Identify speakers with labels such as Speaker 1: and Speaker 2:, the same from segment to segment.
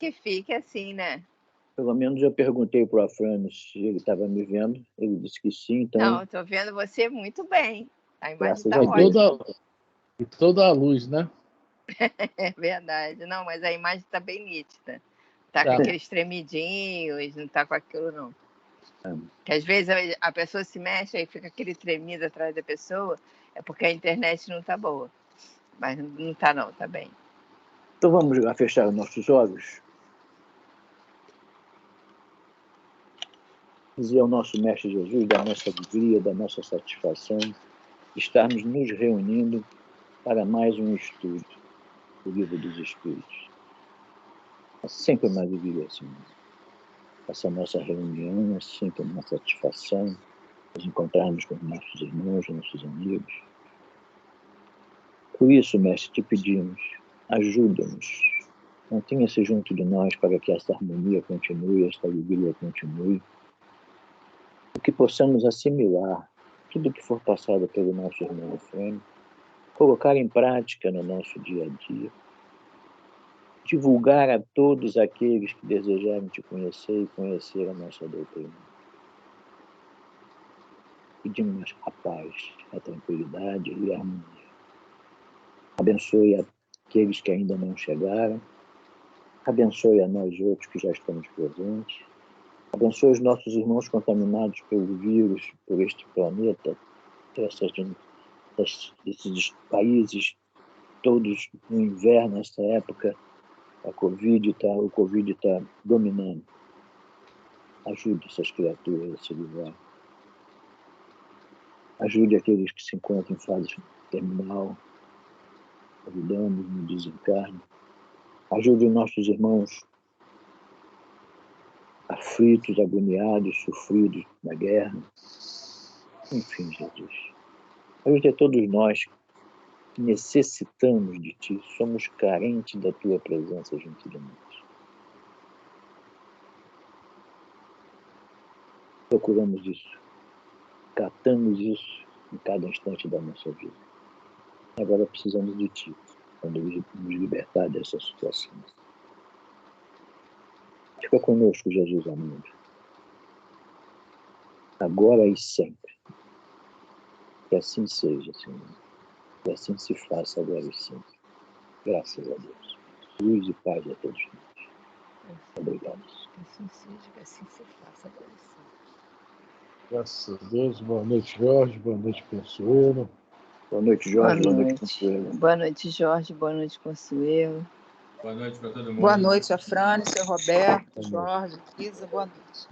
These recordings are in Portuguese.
Speaker 1: que fique assim, né?
Speaker 2: Pelo menos eu perguntei para o Afrânio se ele estava me vendo. Ele disse que sim, então...
Speaker 1: Não, estou vendo você muito bem. A imagem está
Speaker 2: Graças a
Speaker 1: ótima.
Speaker 3: E toda a luz, né?
Speaker 1: É verdade. Não, mas a imagem está bem nítida. Tá
Speaker 3: Tá.
Speaker 1: com aqueles tremidinhos, não tá com aquilo, não. Que às vezes a pessoa se mexe e fica aquele tremido atrás da pessoa, é porque a internet não tá boa. Mas não tá não, tá bem.
Speaker 2: Então vamos lá fechar os nossos olhos. Dizer ao nosso Mestre Jesus da nossa alegria, da nossa satisfação, estarmos nos reunindo para mais um estudo do Livro dos Espíritos. É sempre uma alegria, assim. Essa nossa reunião é sempre uma satisfação, nos encontrarmos com os nossos irmãos, nossos amigos. Por isso, Mestre, te pedimos, ajuda-nos, mantenha-se junto de nós para que essa harmonia continue, esta alegria continue, e que possamos assimilar tudo que for passado pelo nosso irmão Efrêmio, colocar em prática no nosso dia a dia, divulgar a todos aqueles que desejarem te conhecer e conhecer a nossa doutrina. Pedimos a paz, a tranquilidade e a harmonia. Abençoe aqueles que ainda não chegaram, abençoe a nós outros que já estamos presentes, abençoe os nossos irmãos contaminados pelo vírus, por este planeta, desses países todos no inverno, nessa época, o Covid está dominando. Ajude essas criaturas a se livrar. Ajude aqueles que se encontram em fase terminal, ajudando no desencarne. Ajude os nossos irmãos aflitos, agoniados, sofridos na guerra. Enfim, Jesus. Ajude a todos nós que necessitamos de Ti, somos carentes da Tua presença junto de nós. Procuramos isso, catamos isso em cada instante da nossa vida. Agora precisamos de Ti, para nos libertar dessa situação. Fica conosco, Jesus amado, agora e sempre. Que assim seja, Senhor. Que assim se faça agora e sempre. Graças a Deus. Luz e paz a todos nós. Obrigado.
Speaker 1: Que assim seja, que assim se faça agora e sempre.
Speaker 3: Graças a Deus. Boa noite, Jorge. Boa noite, Consuelo.
Speaker 2: Boa noite, Jorge. Boa noite, Consuelo.
Speaker 1: Boa noite, Jorge. Boa noite, Consuelo.
Speaker 4: Boa noite para todo mundo.
Speaker 5: Boa noite, Afrânio, seu Roberto, Jorge, Isa, boa noite.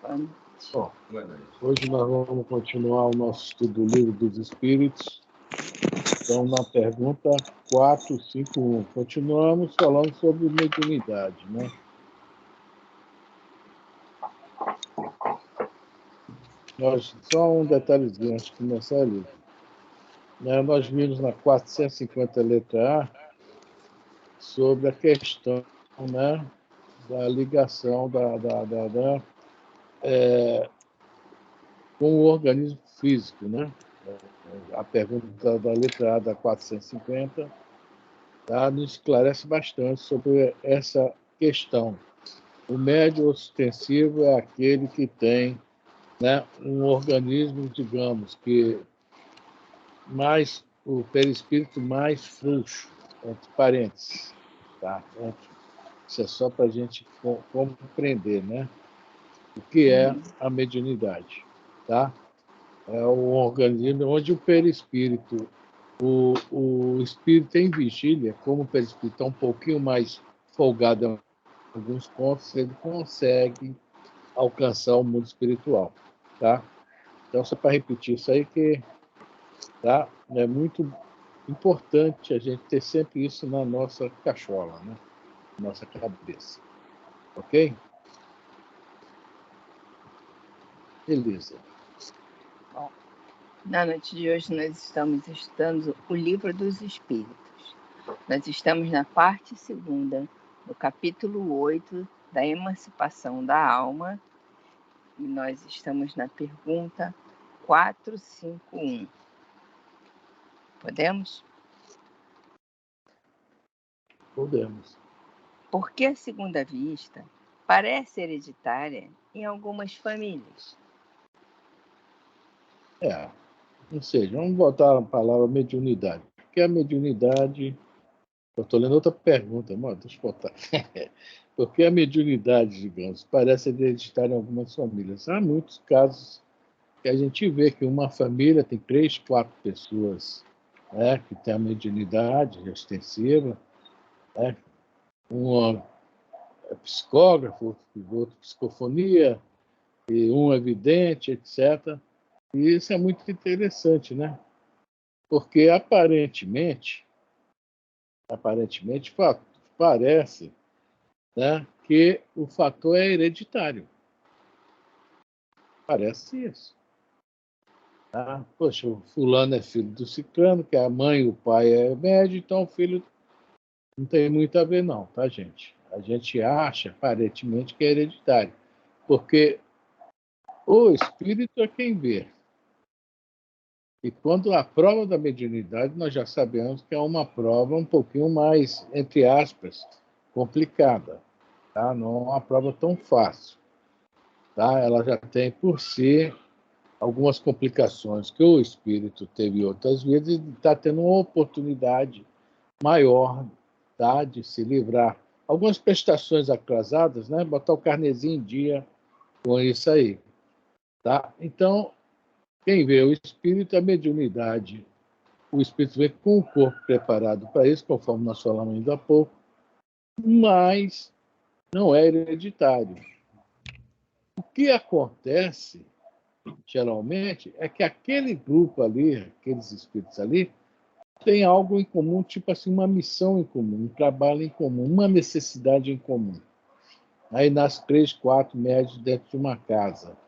Speaker 1: Boa noite.
Speaker 3: Bom,
Speaker 4: Boa noite.
Speaker 3: hoje nós vamos continuar o nosso estudo do Livro dos Espíritos. Então, na pergunta 451, continuamos falando sobre mediunidade, né? Só um detalhezinho antes de começar ali. Nós vimos na 450 letra A sobre a questão, né, da ligação com o organismo físico, né? A pergunta da letra A da 450 nos esclarece bastante sobre essa questão. O médium ostensivo é aquele que tem, né, um organismo, digamos, que mais o perispírito mais frouxo, entre parênteses, tá? Isso é só para a gente compreender, né? O que é a mediunidade, tá? É um organismo onde o perispírito, o espírito em vigília, como o perispírito está um pouquinho mais folgado em alguns pontos, ele consegue alcançar o mundo espiritual, tá? Então, só para repetir isso aí, que tá? É muito importante a gente ter sempre isso na nossa cachola, né? Na nossa cabeça. Ok? Beleza.
Speaker 1: Bom, na noite de hoje nós estamos estudando o Livro dos Espíritos. Nós estamos na parte 2ª, do capítulo 8 da Emancipação da Alma, e nós estamos na pergunta 451. Podemos?
Speaker 3: Podemos.
Speaker 1: Porque a segunda vista parece hereditária em algumas famílias.
Speaker 3: Ou seja, vamos botar a palavra mediunidade. Porque a mediunidade... Eu estou lendo outra pergunta, mas deixa eu botar. Porque a mediunidade, digamos, parece hereditária em algumas famílias. Há muitos casos que a gente vê que uma família tem 3, 4 pessoas, né, que tem a mediunidade extensiva, né? Um é psicógrafo, outro psicofonia, e um é vidente, etc. E isso é muito interessante, né? Porque aparentemente parece, né, que o fator é hereditário. Parece isso. Tá? Poxa, o fulano é filho do ciclano, que a mãe e o pai é médio, então o filho não tem muito a ver não, tá, gente? A gente acha, aparentemente, que é hereditário. Porque o espírito é quem vê. E quando a prova da mediunidade, nós já sabemos que é uma prova um pouquinho mais, entre aspas, complicada. Tá? Não é uma prova tão fácil. Tá? Ela já tem, por si, algumas complicações que o espírito teve outras vezes e está tendo uma oportunidade maior, tá, de se livrar. Algumas prestações atrasadas, né? Botar o carnezinho em dia com isso aí. Tá? Então, quem vê o espírito, a mediunidade, o espírito vê com o corpo preparado para isso, conforme nós falamos ainda há pouco, mas não é hereditário. O que acontece, geralmente, é que aquele grupo ali, aqueles espíritos ali, tem algo em comum, tipo assim, uma missão em comum, um trabalho em comum, uma necessidade em comum. Aí nasce 3, 4 médios dentro de uma casa.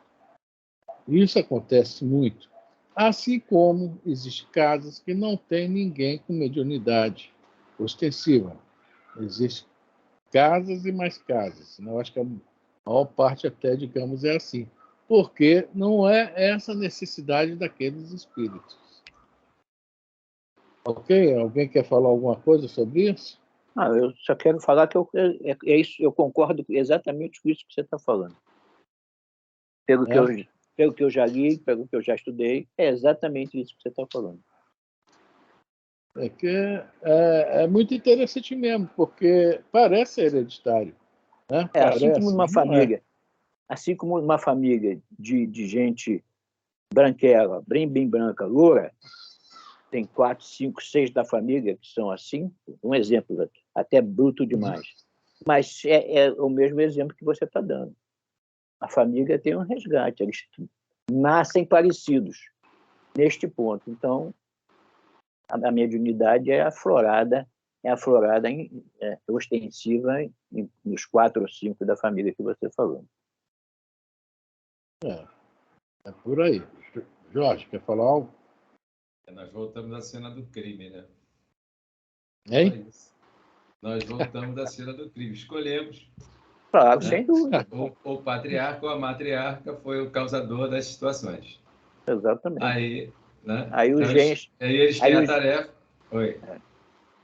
Speaker 3: Isso acontece muito. Assim como existem casas que não tem ninguém com mediunidade ostensiva. Existem casas e mais casas. Eu acho que a maior parte até, digamos, é assim. Porque não é essa necessidade daqueles espíritos. Ok? Alguém quer falar alguma coisa sobre isso?
Speaker 2: Eu só quero falar que é isso, eu concordo exatamente com isso que você está falando. Pelo que eu já li, pelo que eu já estudei, é exatamente isso que você está falando.
Speaker 3: É que é muito interessante mesmo, porque parece hereditário. Né?
Speaker 2: Assim como numa família,
Speaker 3: é.
Speaker 2: assim como numa família de gente branquela, bem branca, loura, tem 4, 5, 6 da família que são assim, um exemplo, até bruto demais. Mas é o mesmo exemplo que você está dando. A família tem um resgate, eles nascem parecidos neste ponto. Então, a mediunidade é aflorada ostensiva nos 4 ou 5 da família que você falou.
Speaker 3: É por aí. Jorge, quer falar algo?
Speaker 4: Nós voltamos à cena do crime, né?
Speaker 3: Hein?
Speaker 4: Nós voltamos à cena do crime. Escolhemos.
Speaker 2: Claro, né? Sem dúvida.
Speaker 4: O patriarca ou a matriarca foi o causador das situações.
Speaker 2: Exatamente.
Speaker 4: Aí, né?
Speaker 2: Aí os genes...
Speaker 4: Aí eles têm a tarefa... Oi.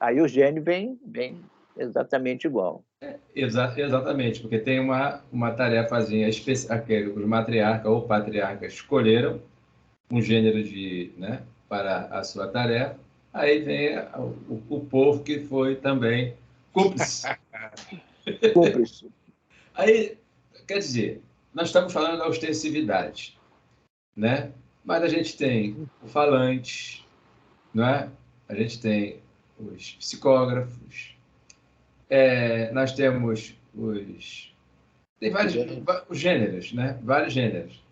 Speaker 2: Aí o gene vem exatamente igual.
Speaker 4: Exatamente, porque tem uma tarefazinha especial, que os matriarca ou patriarca escolheram um gênero né, para a sua tarefa, aí vem o povo que foi também cúmplice.
Speaker 2: Cúmplice.
Speaker 4: Aí, quer dizer, nós estamos falando da ostensividade, né? Mas a gente tem o falante, não é? A gente tem os psicógrafos, nós temos tem vários os gêneros, né? Vários gêneros.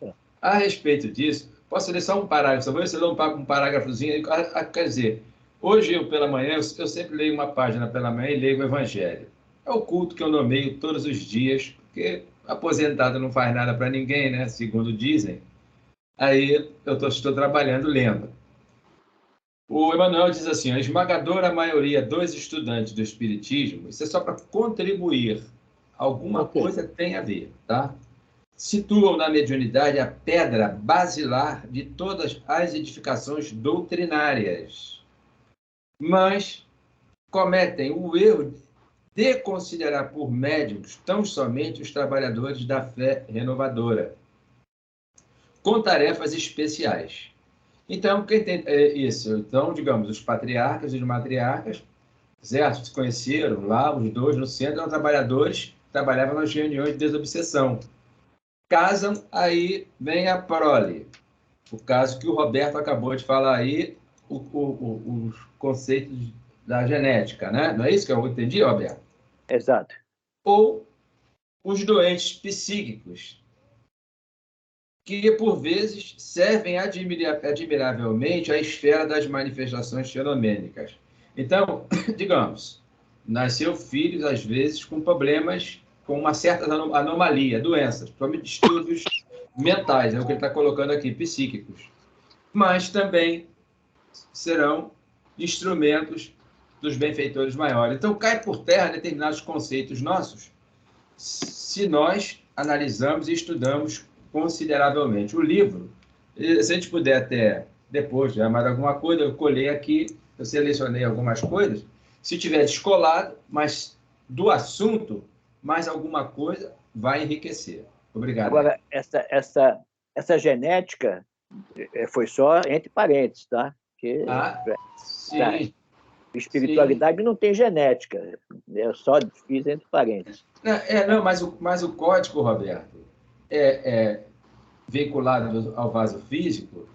Speaker 4: A respeito disso, posso ler só um parágrafo, só vou ler um parágrafozinho. Quer dizer, hoje eu pela manhã, eu sempre leio uma página pela manhã e leio o Evangelho. É o culto que eu nomeio todos os dias, porque aposentado não faz nada para ninguém, né? Segundo dizem. Aí eu estou trabalhando lendo. O Emmanuel diz assim: a esmagadora maioria dos estudantes do Espiritismo, isso é só para contribuir, alguma coisa tem a ver, tá? Situam na mediunidade a pedra basilar de todas as edificações doutrinárias, mas cometem o erro de considerar por médiuns tão somente os trabalhadores da fé renovadora, com tarefas especiais. Então, quem tem isso? Então, digamos, os patriarcas e os matriarcas, certo? Se conheceram lá, os dois no centro, eram trabalhadores, trabalhavam nas reuniões de desobsessão. Casam, aí vem a prole. O caso que o Roberto acabou de falar aí, os conceitos da genética, né? Não é isso que eu entendi, Roberto?
Speaker 2: Exato.
Speaker 4: Ou os doentes psíquicos, que, por vezes, servem admiravelmente à esfera das manifestações fenomênicas. Então, digamos, nasceu filhos, às vezes, com problemas, com uma certa anomalia, doenças, distúrbios mentais, é o que ele está colocando aqui, psíquicos. Mas também serão instrumentos dos benfeitores maiores. Então, cai por terra determinados conceitos nossos, se nós analisamos e estudamos consideravelmente. O livro, se a gente puder até depois, mais alguma coisa, eu colhei aqui, eu selecionei algumas coisas. Se tiver descolado, mas do assunto, mais alguma coisa vai enriquecer. Obrigado.
Speaker 2: Agora, essa genética foi só entre parênteses, tá? Porque
Speaker 4: sim.
Speaker 2: Espiritualidade sim. Não tem genética, eu só fiz entre parênteses.
Speaker 4: Não, mas o código, Roberto, vinculado ao vaso físico,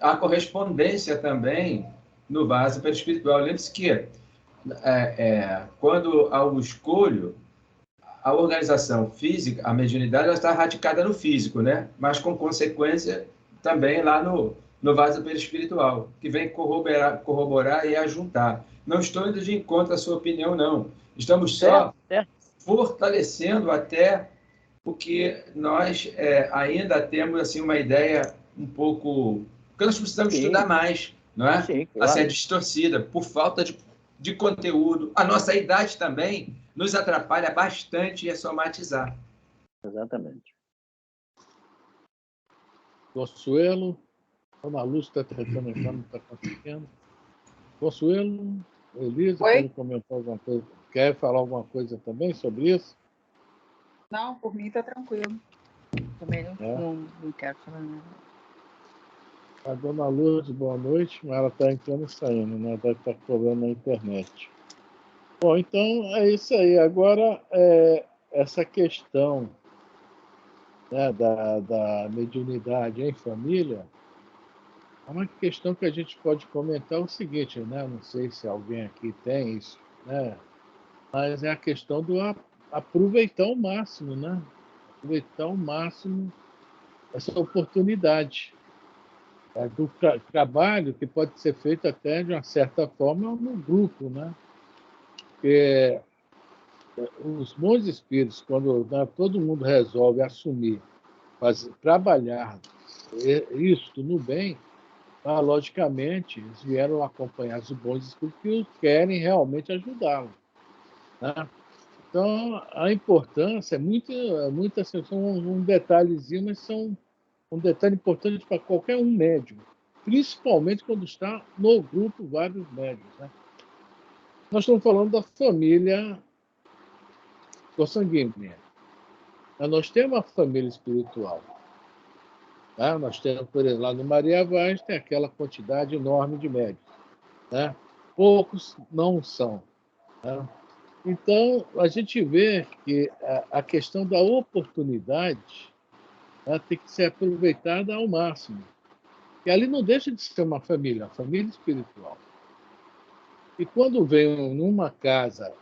Speaker 4: há correspondência também no vaso perispiritual. Lembre-se que quando há o escolho, a organização física, a mediunidade, ela está radicada no físico, né? Mas com consequência também lá no vaso perispiritual, que vem corroborar e ajuntar. Não estou indo de encontro à sua opinião, não. Estamos só fortalecendo até o que nós ainda temos assim, uma ideia um pouco... Porque nós precisamos estudar mais, não é?
Speaker 2: Sim, claro.
Speaker 4: A ser distorcida por falta de conteúdo. A nossa idade também nos atrapalha bastante a somatizar.
Speaker 2: Exatamente.
Speaker 3: Consuelo, Ana Lúcia está tentando entrar, não está conseguindo. Consuelo, Elisa, quer comentar alguma coisa? Quer falar alguma coisa também sobre isso?
Speaker 5: Não, por mim está tranquilo.
Speaker 1: Também não quero falar nada.
Speaker 3: A dona Lourdes, boa noite, mas ela está entrando e saindo, né? Deve estar problema na internet. Bom, então é isso aí. Agora, essa questão, né, da mediunidade em família é uma questão que a gente pode comentar o seguinte, né? Não sei se alguém aqui tem isso, né? Mas é a questão do aproveitar ao máximo, né? Aproveitar ao máximo essa oportunidade do trabalho que pode ser feito até de uma certa forma no grupo, né? Porque os bons espíritos, quando todo mundo resolve assumir, trabalhar isso no bem, logicamente, eles vieram acompanhar os bons espíritos que querem realmente ajudá-lo, né? Então, a importância é muito assim, são um detalhezinho, mas são um detalhe importante para qualquer um médium, principalmente quando está no grupo vários médiums, né? Nós estamos falando da família consanguínea. Nós temos uma família espiritual. Tá? Nós temos, por exemplo, lá no Maria Vaz, tem aquela quantidade enorme de médios. Né? Poucos não são. Tá? Então, a gente vê que a questão da oportunidade, né, tem que ser aproveitada ao máximo. E ali não deixa de ser uma família espiritual. E quando vem numa casa,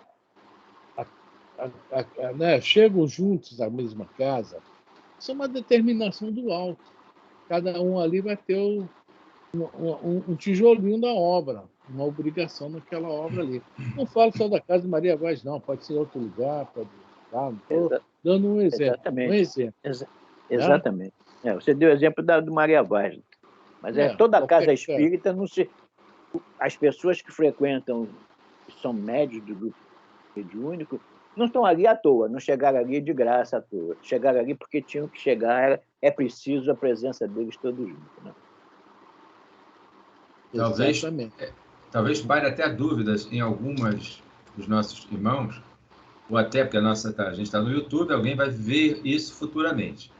Speaker 3: né, chegam juntos à mesma casa, isso é uma determinação do alto. Cada um ali vai ter um tijolinho da obra, uma obrigação naquela obra ali. Não falo só da Casa de Maria Vaz, não, pode ser outro lugar, pode estar. Estou dando um exemplo.
Speaker 2: Exatamente.
Speaker 3: Um exemplo.
Speaker 2: Exatamente. Você deu o exemplo do Maria Vaz. Mas toda a casa espírita, as pessoas que frequentam, que são médios do grupo mediúnico, não estão ali à toa, não chegaram ali de graça à toa. Chegaram ali porque tinham que chegar, é preciso a presença deles todos juntos. Né?
Speaker 4: Talvez paire até dúvidas em algumas dos nossos irmãos, ou até porque a gente está no YouTube, alguém vai ver isso futuramente,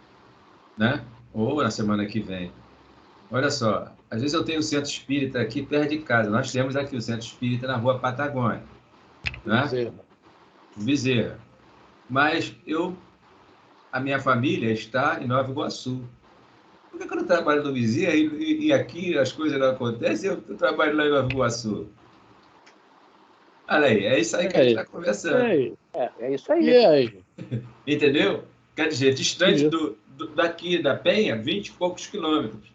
Speaker 4: né? Ou na semana que vem. Olha só, às vezes eu tenho um centro espírita aqui perto de casa. Nós temos aqui o centro espírita na Rua Patagônia, né? Bezerra. Mas a minha família está em Nova Iguaçu. Por que eu não trabalho no Bezerra e aqui as coisas não acontecem? Eu trabalho lá em Nova Iguaçu. Olha aí, é isso aí que a gente está conversando.
Speaker 2: É isso aí.
Speaker 3: E aí?
Speaker 4: Entendeu? Quer dizer, distante daqui da Penha, 20 e poucos quilômetros.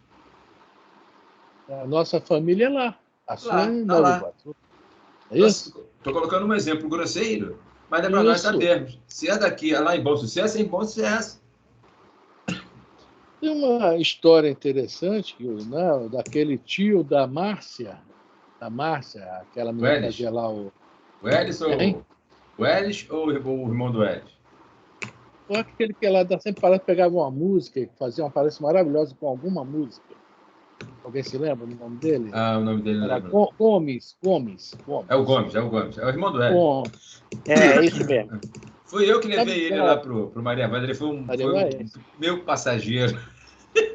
Speaker 3: A nossa família é lá. A sua
Speaker 4: Lá,
Speaker 3: é em
Speaker 4: tá
Speaker 3: Nova
Speaker 4: lá.
Speaker 3: Iguaçu. É isso?
Speaker 4: Estou colocando um exemplo grosseiro, mas é para nós sabermos. Se é daqui, é lá em Bom Sucesso, é em Bom Sucesso.
Speaker 3: Tem uma história interessante né, daquele tio da Márcia, aquela menina que fazia lá o...
Speaker 4: O Elis ou o irmão do Elis?
Speaker 3: Foi aquele que ela sempre parece pegava uma música e fazia uma palestra maravilhosa com alguma música. Alguém se lembra do nome dele?
Speaker 4: Ah, o nome dele
Speaker 3: era
Speaker 4: lembro.
Speaker 3: Gomes.
Speaker 4: É o Gomes. É o irmão do Elis.
Speaker 2: É isso mesmo.
Speaker 4: Fui eu que levei ele lá pro Maria Vaz. Ele foi um meu passageiro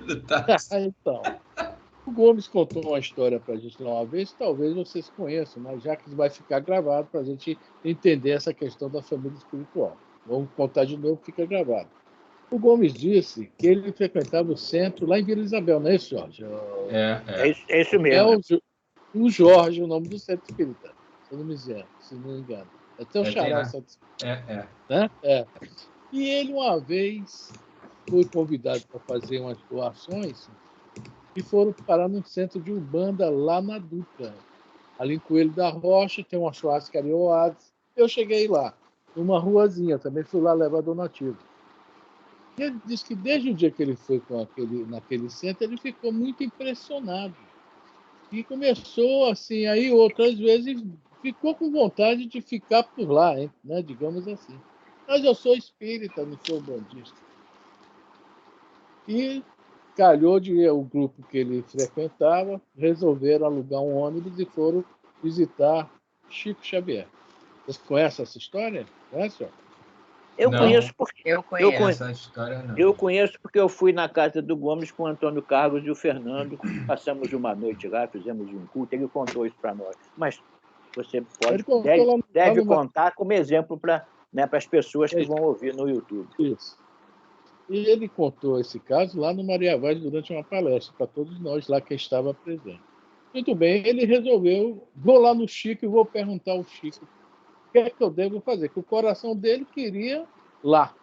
Speaker 4: do táxi.
Speaker 3: Então, o Gomes contou uma história para a gente lá uma vez, talvez vocês conheçam, mas já que vai ficar gravado para a gente entender essa questão da família espiritual. Vamos contar de novo, fica gravado. O Gomes disse que ele frequentava o centro lá em Vila Isabel, não é isso, Jorge?
Speaker 2: É isso mesmo.
Speaker 3: O Jorge, o nome do centro espírita, se eu não me engano. É até o Xará, o centro espírita. Né? E ele, uma vez, foi convidado para fazer umas doações e foram parar num centro de Umbanda lá na Dutra. Ali em Coelho da Rocha, tem uma churrascaria Oasis. Eu cheguei lá, numa ruazinha, também fui lá levar donativo. E ele disse que desde o dia que ele foi naquele centro, ele ficou muito impressionado. E começou, assim, aí outras vezes ficou com vontade de ficar por lá, né, digamos assim. Mas eu sou espírita, não sou bandista. E calhou de o grupo que ele frequentava resolveram alugar um ônibus e foram visitar Chico Xavier. Vocês conhecem essa história? Conhece, ó?
Speaker 2: Eu conheço porque
Speaker 4: essa história não.
Speaker 2: Eu conheço porque eu fui na casa do Gomes com o Antônio Carlos e o Fernando. Passamos uma noite lá, fizemos um culto. Ele contou isso para nós. Mas você deve contar como exemplo para as pessoas que vão ouvir no YouTube.
Speaker 3: Isso. E ele contou esse caso lá no Maria Vaz durante uma palestra para todos nós lá que estava presente. Muito bem, ele resolveu, vou lá no Chico e vou perguntar ao Chico o que é que eu devo fazer, que o coração dele queria lá,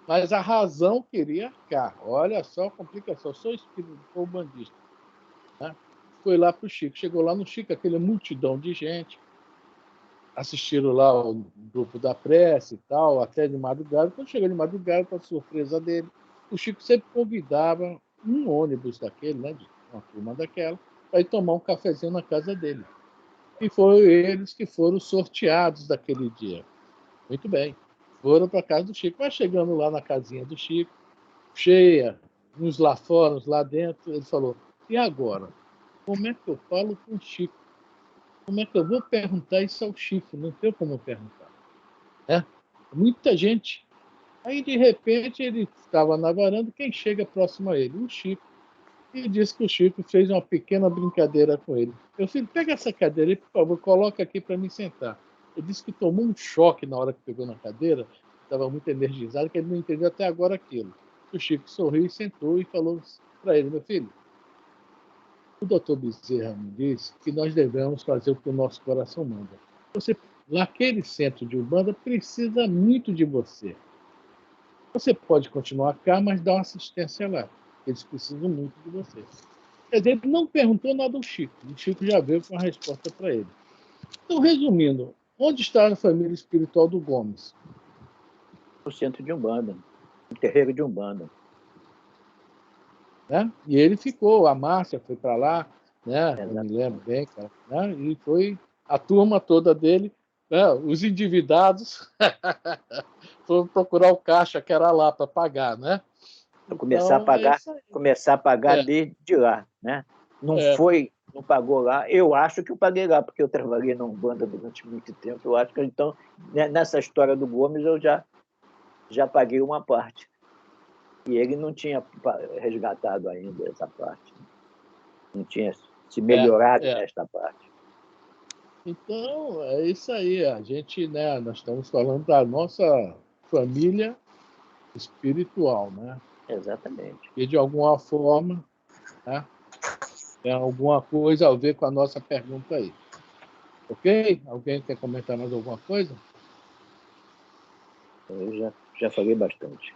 Speaker 3: mas a razão queria cá. Olha só a complicação, eu sou espírito, sou bandista. Né? Foi lá para o Chico, chegou lá no Chico, aquela multidão de gente, assistiram lá o grupo da prece e tal, até de madrugada. Quando chegou de madrugada, para surpresa dele, o Chico sempre convidava um ônibus daquele, né, de uma turma daquela, para ir tomar um cafezinho na casa dele. E foram eles que foram sorteados daquele dia. Muito bem. Foram para a casa do Chico. Mas chegando lá na casinha do Chico, cheia, uns lá fora, uns lá dentro, ele falou, e agora? Como é que eu falo com o Chico? Como é que eu vou perguntar isso ao Chico? Não tem como perguntar. Muita gente. Aí, de repente, ele estava na varanda, quem chega próximo a ele? O Chico. E disse que o Chico fez uma pequena brincadeira com ele. Meu filho, pega essa cadeira aí, por favor, coloca aqui para me sentar. Ele disse que tomou um choque na hora que pegou na cadeira, estava muito energizado, que ele não entendeu até agora aquilo. O Chico sorriu e sentou e falou para ele, meu filho, o doutor Bezerra me disse que nós devemos fazer o que o nosso coração manda. Naquele centro de Umbanda, precisa muito de você. Você pode continuar cá, mas dá uma assistência lá. Eles precisam muito de você. Quer dizer, ele não perguntou nada ao Chico. O Chico já veio com a resposta para ele. Então, resumindo, onde está a família espiritual do Gomes?
Speaker 2: No centro de Umbanda, no terreiro de Umbanda.
Speaker 3: Né? E ele ficou, a Márcia foi para lá, né? Eu me lembro bem, cara, né? E foi a turma toda dele, né? Os endividados foram procurar o caixa que era lá para pagar, né?
Speaker 2: Então, começar a pagar desde lá, né? Não foi não pagou lá. Eu acho que eu paguei lá, porque eu trabalhei na Umbanda durante muito tempo. Eu acho que, então, nessa história do Gomes, eu já paguei uma parte. E ele não tinha resgatado ainda essa parte. Não tinha se melhorado nesta parte.
Speaker 3: Então, é isso aí. A gente, né, nós estamos falando da nossa família espiritual, né?
Speaker 2: Exatamente.
Speaker 3: E, de alguma forma, né, tem alguma coisa a ver com a nossa pergunta aí. Ok? Alguém quer comentar mais alguma coisa?
Speaker 2: Eu já falei bastante.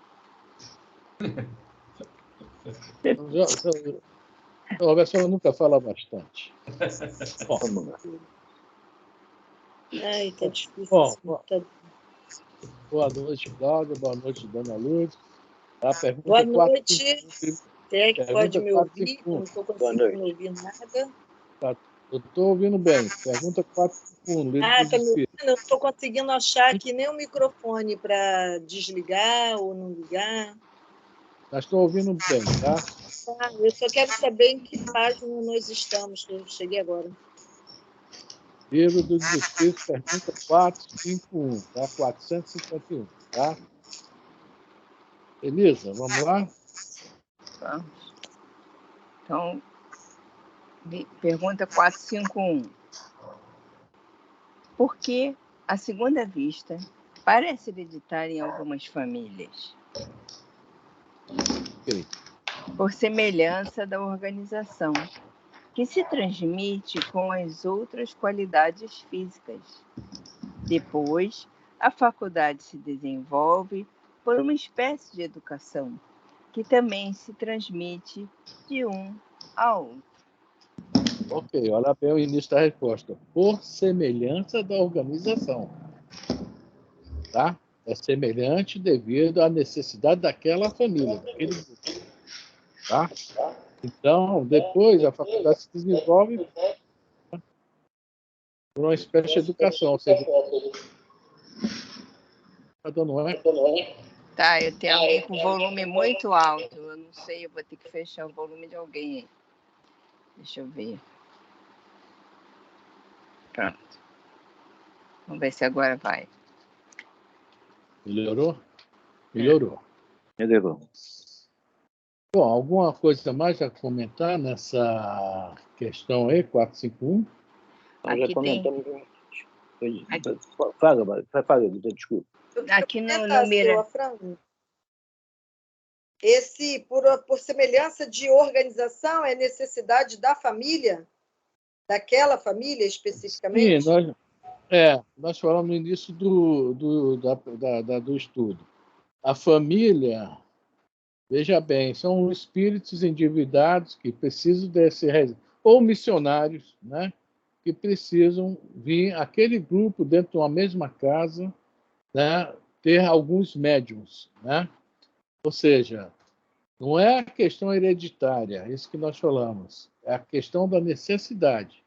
Speaker 3: A pessoa nunca fala bastante. Bom,
Speaker 2: Vamos lá.
Speaker 6: Ai, tá difícil.
Speaker 3: Bom, boa noite, Cláudia. Boa noite, Dona Lourdes. A pergunta
Speaker 6: Boa noite.
Speaker 3: 455.
Speaker 6: Quem é que pode me ouvir? Eu não estou conseguindo ouvir nada.
Speaker 3: Eu estou ouvindo bem. Pergunta 451.
Speaker 6: Tá me ouvindo? Eu não estou conseguindo achar aqui nem o microfone para desligar ou não ligar.
Speaker 3: Nós estamos ouvindo bem, tá?
Speaker 6: Eu só quero saber em que página nós estamos, que eu cheguei agora.
Speaker 3: Livro dos Espíritos, pergunta 451, tá? 451, tá? Elisa, vamos lá?
Speaker 1: Vamos. Então, pergunta 451. Por que a segunda vista parece hereditária em algumas famílias?
Speaker 3: Ok.
Speaker 1: Por semelhança da organização, que se transmite com as outras qualidades físicas. Depois, a faculdade se desenvolve por uma espécie de educação, que também se transmite de um ao outro.
Speaker 3: Ok, olha bem o início da resposta. Por semelhança da organização. Tá? É semelhante devido à necessidade daquela família, daquele grupo. Tá? Então, depois a faculdade se desenvolve por uma espécie de educação. Ou seja, tá dando eco?
Speaker 1: Tá, eu tenho alguém com volume muito alto. Eu não sei, eu vou ter que fechar o volume de alguém aí. Deixa eu ver. Pronto. Vamos ver se agora vai.
Speaker 3: Melhorou? Melhorou.
Speaker 2: Melhorou.
Speaker 3: Bom, alguma coisa mais a comentar nessa questão aí, 451?
Speaker 2: Nós já
Speaker 1: Aqui tem.
Speaker 2: comentamos. Fala, desculpa.
Speaker 1: Aqui no número.
Speaker 5: Esse, por semelhança de organização, é necessidade da família? Daquela família especificamente?
Speaker 3: Sim, nós falamos no início do estudo. A família, veja bem, são espíritos endividados que precisam ou missionários, né, que precisam vir, aquele grupo dentro de uma mesma casa, né, ter alguns médiums, né? Ou seja, não é a questão hereditária, isso que nós falamos, é a questão da necessidade,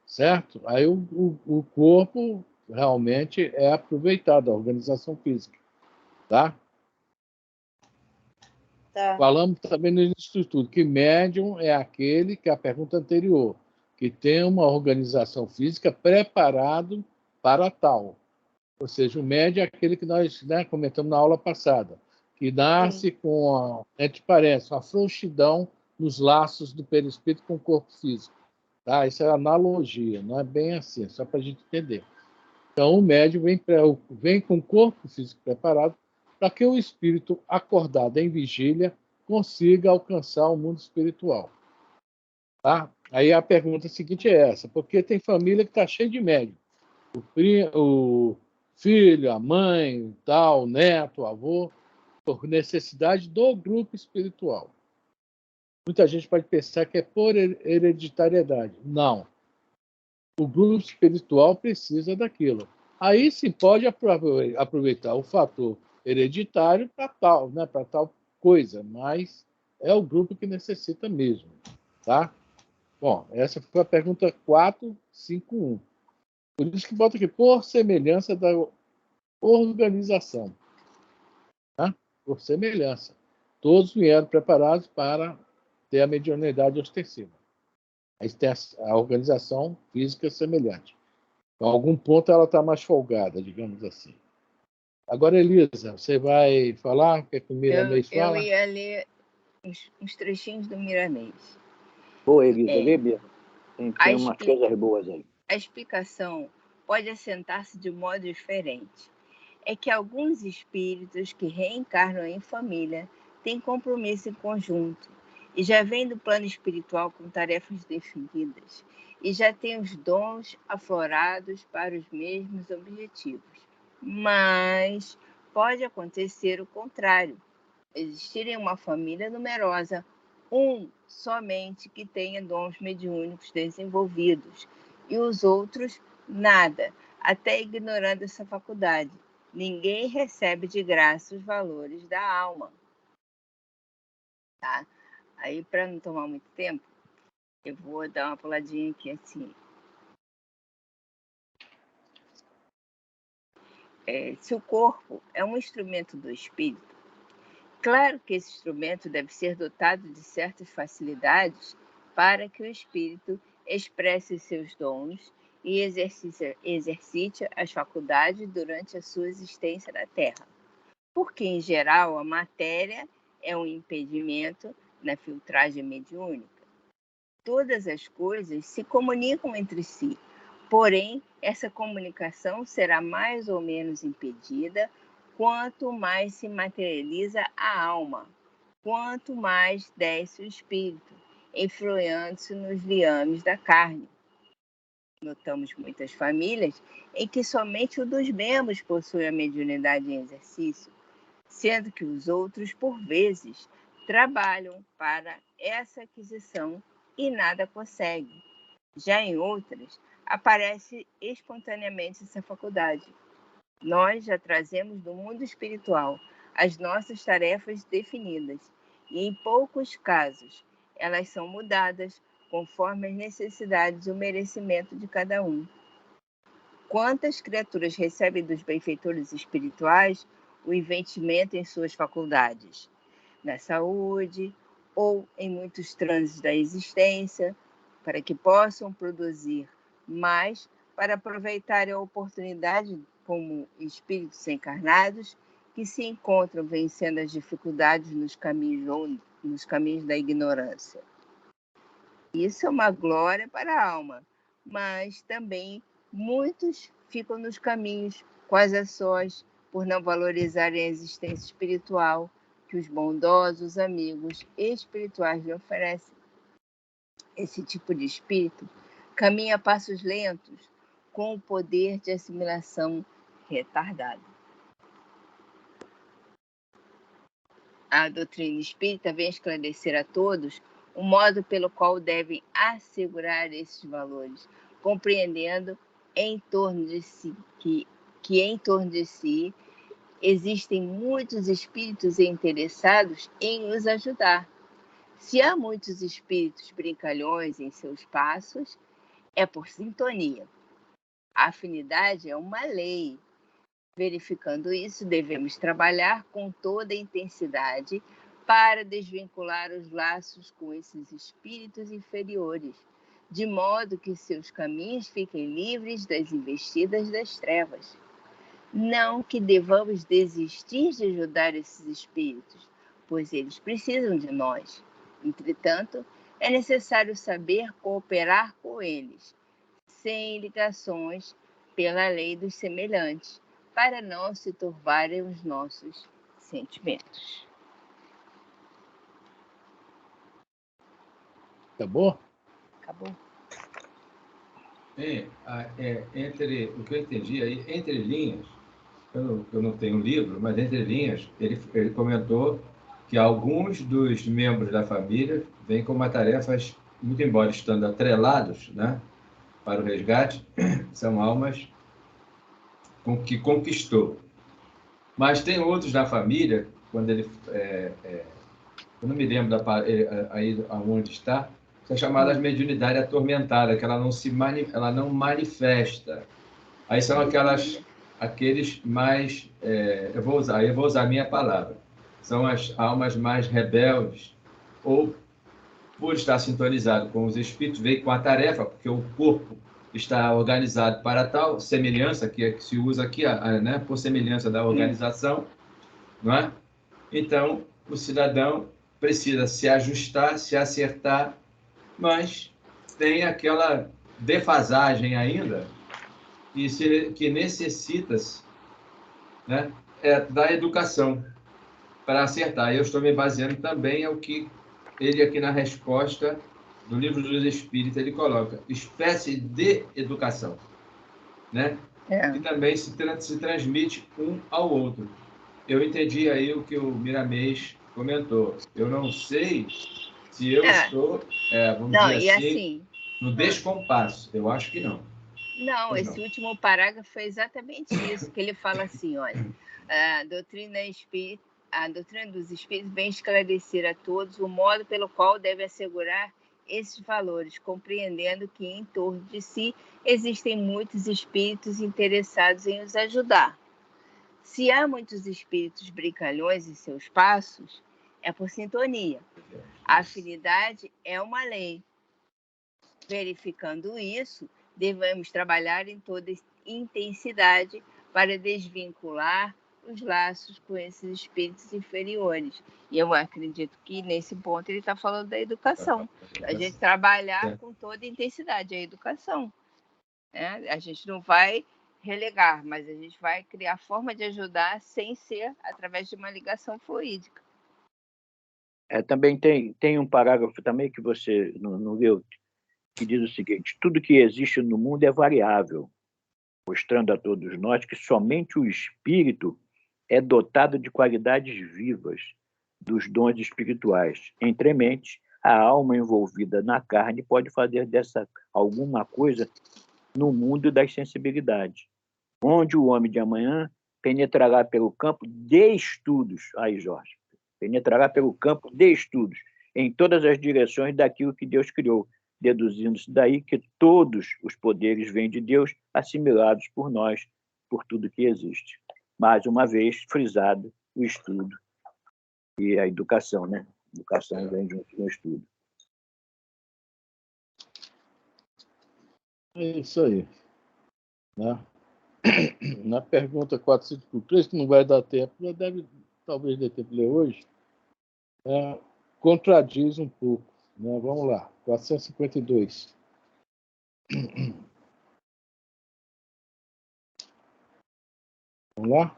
Speaker 3: certo? Aí o corpo realmente é aproveitado, a organização física, tá?
Speaker 5: Tá.
Speaker 3: Falamos também no início de tudo que médium é aquele que a pergunta anterior, que tem uma organização física preparado para tal. Ou seja, o médium é aquele que nós, né, comentamos na aula passada, que nasce com, parece, uma frouxidão nos laços do perispírito com o corpo físico. Tá? Isso é analogia, não é bem assim, só para a gente entender. Então, o médium vem com o corpo físico preparado para que o espírito acordado em vigília consiga alcançar o mundo espiritual. Tá? Aí a pergunta seguinte é essa, porque tem família que está cheia de médium. O filho, a mãe, tal, o neto, o avô, por necessidade do grupo espiritual. Muita gente pode pensar que é por hereditariedade. Não. O grupo espiritual precisa daquilo. Aí se pode aproveitar o fator hereditário para tal, né, para tal coisa, mas é o grupo que necessita mesmo, tá? Bom, essa foi a pergunta 451. Por isso que bota aqui, por semelhança da organização. Tá? Por semelhança. Todos vieram preparados para ter a mediunidade ostensiva. A organização física é semelhante. Em algum ponto ela está mais folgada, digamos assim. Agora, Elisa, você vai falar o que o Miramês fala?
Speaker 1: Eu ia ler uns trechinhos do Miramês.
Speaker 2: Boa, Elisa, lê mesmo. Tem umas coisas boas aí.
Speaker 1: A explicação pode assentar-se de modo diferente. É que alguns espíritos que reencarnam em família têm compromisso em conjunto e já vêm do plano espiritual com tarefas definidas e já têm os dons aflorados para os mesmos objetivos. Mas pode acontecer o contrário, existir em uma família numerosa somente que tenha dons mediúnicos desenvolvidos e os outros nada, até ignorando essa faculdade. Ninguém recebe de graça os valores da alma. Tá? Aí, para não tomar muito tempo, eu vou dar uma puladinha aqui assim. Se o corpo é um instrumento do espírito, claro que esse instrumento deve ser dotado de certas facilidades para que o espírito expresse seus dons e exercite as faculdades durante a sua existência na Terra. Porque, em geral, a matéria é um impedimento na filtragem mediúnica. Todas as coisas se comunicam entre si, porém, essa comunicação será mais ou menos impedida quanto mais se materializa a alma, quanto mais desce o espírito, influindo-se nos liames da carne. Notamos muitas famílias em que somente um dos membros possui a mediunidade em exercício, sendo que os outros, por vezes, trabalham para essa aquisição e nada conseguem. Já em outras, aparece espontaneamente essa faculdade. Nós já trazemos do mundo espiritual as nossas tarefas definidas e, em poucos casos, elas são mudadas conforme as necessidades e o merecimento de cada um. Quantas criaturas recebem dos benfeitores espirituais o investimento em suas faculdades, na saúde ou em muitos trânsitos da existência, para que possam produzir mais para aproveitar a oportunidade como espíritos encarnados que se encontram vencendo as dificuldades nos caminhos da ignorância. Isso é uma glória para a alma, mas também muitos ficam nos caminhos quase a sós por não valorizarem a existência espiritual que os bondosos amigos espirituais lhe oferecem. Esse tipo de espírito caminha a passos lentos, com o poder de assimilação retardado. A doutrina espírita vem esclarecer a todos o modo pelo qual devem assegurar esses valores, compreendendo que em torno de si existem muitos espíritos interessados em os ajudar. Se há muitos espíritos brincalhões em seus passos, é por sintonia. A afinidade é uma lei. Verificando isso, devemos trabalhar com toda a intensidade para desvincular os laços com esses espíritos inferiores, de modo que seus caminhos fiquem livres das investidas das trevas. Não que devamos desistir de ajudar esses espíritos, pois eles precisam de nós. Entretanto, é necessário saber cooperar com eles, sem ligações pela lei dos semelhantes, para não se turbarem os nossos sentimentos.
Speaker 3: Acabou?
Speaker 1: Acabou.
Speaker 4: Entre o que eu entendi aí, entre linhas, eu não tenho um livro, mas entre linhas, ele comentou que alguns dos membros da família vêm com uma tarefas, muito embora estando atrelados, né, para o resgate, são almas que conquistou. Mas tem outros da família, quando ele... eu não me lembro aí aonde está, são chamadas mediunidade atormentada, que ela não manifesta. Aí são aqueles mais... eu vou usar a minha palavra. São as almas mais rebeldes ou por estar sintonizado com os espíritos, veio com a tarefa, porque o corpo está organizado para tal semelhança, que se usa aqui, né, por semelhança da organização, não é? Então, o cidadão precisa se ajustar, se acertar, mas tem aquela defasagem ainda que necessita-se, né, da educação para acertar. Eu estou me baseando também ao que ele aqui na resposta do Livro dos Espíritos ele coloca, espécie de educação, né? Que também se transmite um ao outro. Eu entendi aí o que o Miramês comentou. Eu não sei se eu estou, vamos dizer assim, no descompasso. Eu acho que não.
Speaker 1: Não, esse último parágrafo é exatamente isso, que ele fala assim, olha, a doutrina dos espíritos vem esclarecer a todos o modo pelo qual deve assegurar esses valores, compreendendo que em torno de si existem muitos espíritos interessados em os ajudar. Se há muitos espíritos brincalhões em seus passos, é por sintonia. A afinidade é uma lei. Verificando isso, devemos trabalhar em toda intensidade para desvincular os laços com esses espíritos inferiores. E eu acredito que, nesse ponto, ele está falando da educação. A gente trabalhar com toda intensidade, a educação. Né? A gente não vai relegar, mas a gente vai criar forma de ajudar sem ser através de uma ligação fluídica.
Speaker 2: Também tem um parágrafo também que você não viu, que diz o seguinte: tudo que existe no mundo é variável, mostrando a todos nós que somente o espírito é dotado de qualidades vivas, dos dons espirituais. Entremente, a alma envolvida na carne pode fazer dessa alguma coisa no mundo das sensibilidades, onde o homem de amanhã penetrará pelo campo de estudos. Aí, Jorge, penetrará pelo campo de estudos, em todas as direções daquilo que Deus criou, deduzindo-se daí que todos os poderes vêm de Deus, assimilados por nós, por tudo que existe. Mais uma vez, frisado o estudo e a educação, né? A educação vem junto com o estudo.
Speaker 3: É isso aí. Né? Na pergunta 453, que não vai dar tempo, talvez dê tempo de ler hoje, contradiz um pouco. Né? Vamos lá, 452. Vamos lá?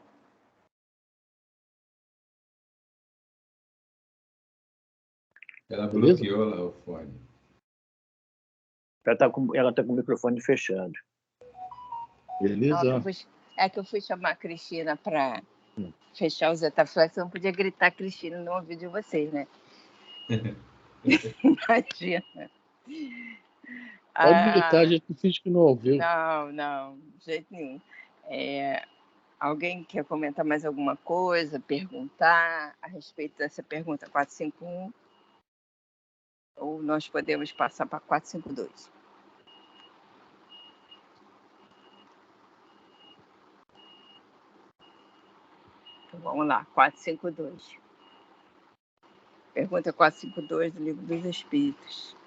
Speaker 4: Ela bloqueou lá o fone.
Speaker 2: Ela tá com o microfone fechado.
Speaker 3: Beleza?
Speaker 1: Não, é que eu fui chamar a Cristina para fechar o Zetaflex, eu não podia gritar Cristina no ouvido de vocês, né? Imagina.
Speaker 3: Pode gritar, a gente finge que não ouviu.
Speaker 1: Não, de jeito nenhum. Alguém quer comentar mais alguma coisa, perguntar a respeito dessa pergunta 451? Ou nós podemos passar para 452? Então, vamos lá, 452. Pergunta 452 do Livro dos Espíritos.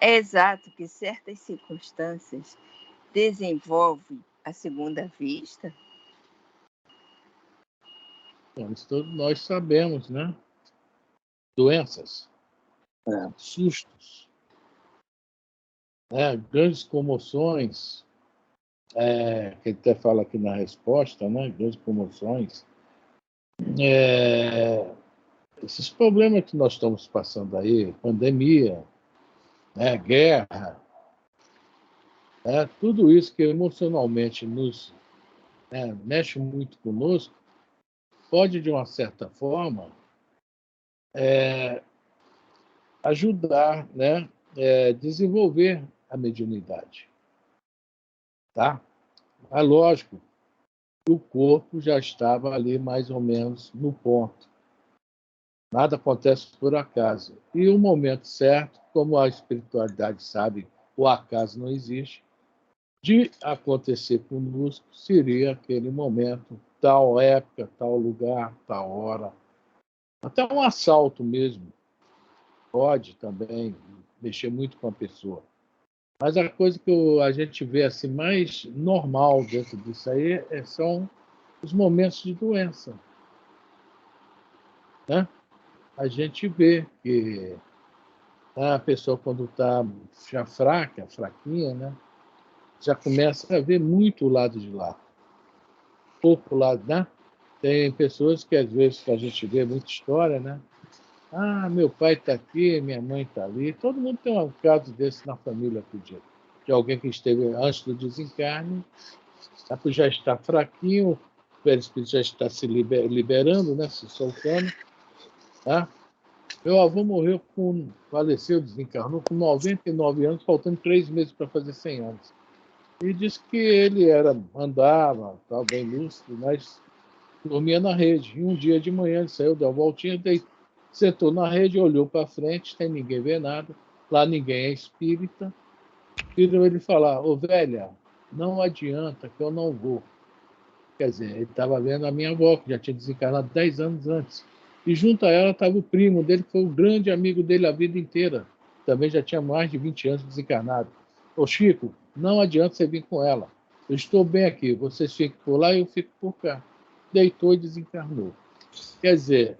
Speaker 1: É exato que certas circunstâncias desenvolvem a segunda vista?
Speaker 3: Isso todos nós sabemos, né? Doenças, sustos, grandes comoções, que ele até fala aqui na resposta, né? Grandes comoções. Esses problemas que nós estamos passando aí, pandemia, guerra, tudo isso que emocionalmente nos mexe muito conosco, pode, de uma certa forma, ajudar, desenvolver a mediunidade. Tá? É lógico que o corpo já estava ali mais ou menos no ponto. Nada acontece por acaso. E o momento certo, como a espiritualidade sabe, o acaso não existe, de acontecer conosco seria aquele momento, tal época, tal lugar, tal hora. Até um assalto mesmo. pode também mexer muito com a pessoa. Mas a coisa que a gente vê assim, mais normal dentro disso aí são os momentos de doença. Né? A gente vê que a pessoa, quando está já fraca, fraquinha, né? Já começa a ver muito o lado de lá. Pouco lado, né? Tem pessoas que, às vezes, a gente vê muita história, né? Ah, meu pai está aqui, minha mãe está ali. Todo mundo tem um caso desse na família, acredito. De alguém que esteve antes do desencarne, já está fraquinho, o perispírito já está se liberando, né? Se soltando. Tá? Meu avô faleceu, desencarnou com 99 anos, faltando 3 meses para fazer 100 anos. E disse que ele andava, estava bem lúcido, mas dormia na rede. E um dia de manhã ele saiu, deu uma voltinha, sentou na rede, olhou para frente, sem ninguém ver nada. Lá ninguém é espírita. Viram ele falar: ô velha, não adianta que eu não vou. Quer dizer, ele estava vendo a minha avó, que já tinha desencarnado 10 anos antes. E junto a ela estava o primo dele, que foi o grande amigo dele a vida inteira. Também já tinha mais de 20 anos desencarnado. Ô Chico, não adianta você vir com ela. Eu estou bem aqui, vocês ficam por lá e eu fico por cá. Deitou e desencarnou. Quer dizer,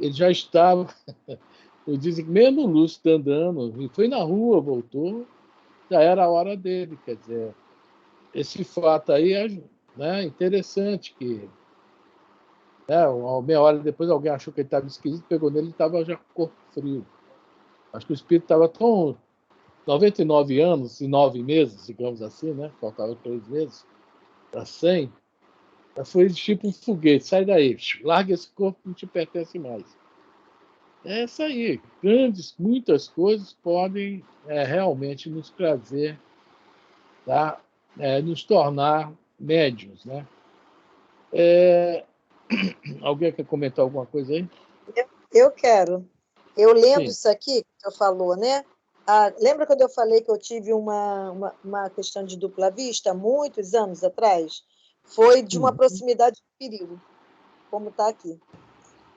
Speaker 3: ele já estava, eu disse, mesmo lúcido andando, e foi na rua, voltou, já era a hora dele. Quer dizer, esse fato aí é, né, interessante, que uma meia hora depois alguém achou que ele estava esquisito, pegou nele e estava já com o corpo frio. Acho que o espírito estava tão 99 anos e 9 meses, digamos assim, né? Faltavam 3 meses para 100. Foi tipo um foguete, sai daí, larga esse corpo que não te pertence mais. É isso aí. Muitas coisas podem realmente nos trazer, tá? Nos tornar médiuns, né? Alguém quer comentar alguma coisa aí?
Speaker 5: Eu quero. Eu lendo
Speaker 3: Sim.
Speaker 5: isso aqui que você falou, né? Lembra quando eu falei que eu tive uma questão de dupla vista, muitos anos atrás? Foi de uma proximidade de perigo, como está aqui.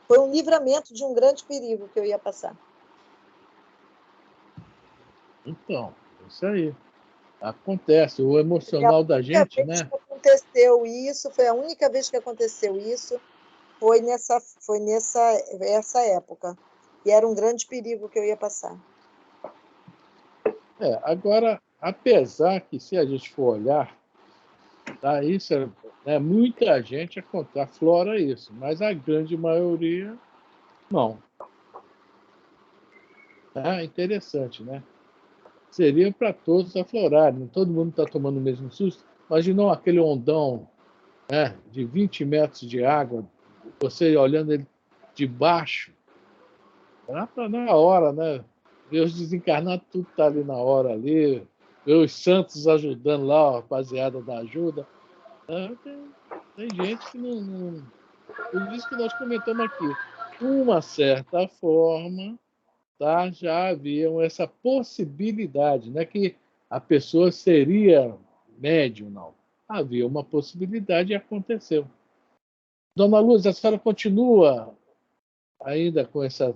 Speaker 5: Foi um livramento de um grande perigo que eu ia passar.
Speaker 3: Então, isso aí. Acontece, o emocional da gente, né?
Speaker 5: Aconteceu isso, foi a única vez que aconteceu isso, foi nessa época. E era um grande perigo que eu ia passar.
Speaker 3: Agora, apesar que, se a gente for olhar, tá, isso muita gente aflora isso, mas a grande maioria, não. É interessante, né? Seria para todos aflorarem, todo mundo está tomando o mesmo susto. Imaginou aquele ondão, né, de 20 metros de água, você olhando ele de baixo, na hora, né? Ver os desencarnados, tudo está ali na hora, ali, ver os santos ajudando lá, a rapaziada da ajuda. Tem gente que não. Por isso que nós comentamos aqui. Uma certa forma, tá, já havia essa possibilidade, não é que a pessoa seria médium, não. Havia uma possibilidade e aconteceu. Dona Luz, a senhora continua ainda com essa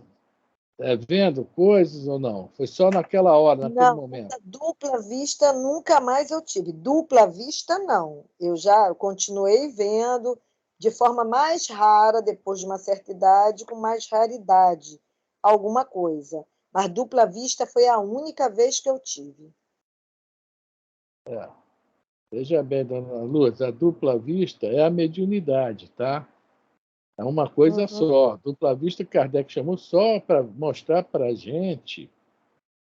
Speaker 3: vendo coisas ou não? Foi só naquela hora, naquele momento?
Speaker 5: Dupla vista nunca mais eu tive. Dupla vista, não. Eu já continuei vendo de forma mais rara, depois de uma certa idade, com mais raridade, alguma coisa. Mas dupla vista foi a única vez que eu tive.
Speaker 3: Veja bem, Dona Luz, a dupla vista é a mediunidade, tá? É uma coisa só. Dupla vista, Kardec chamou só para mostrar para a gente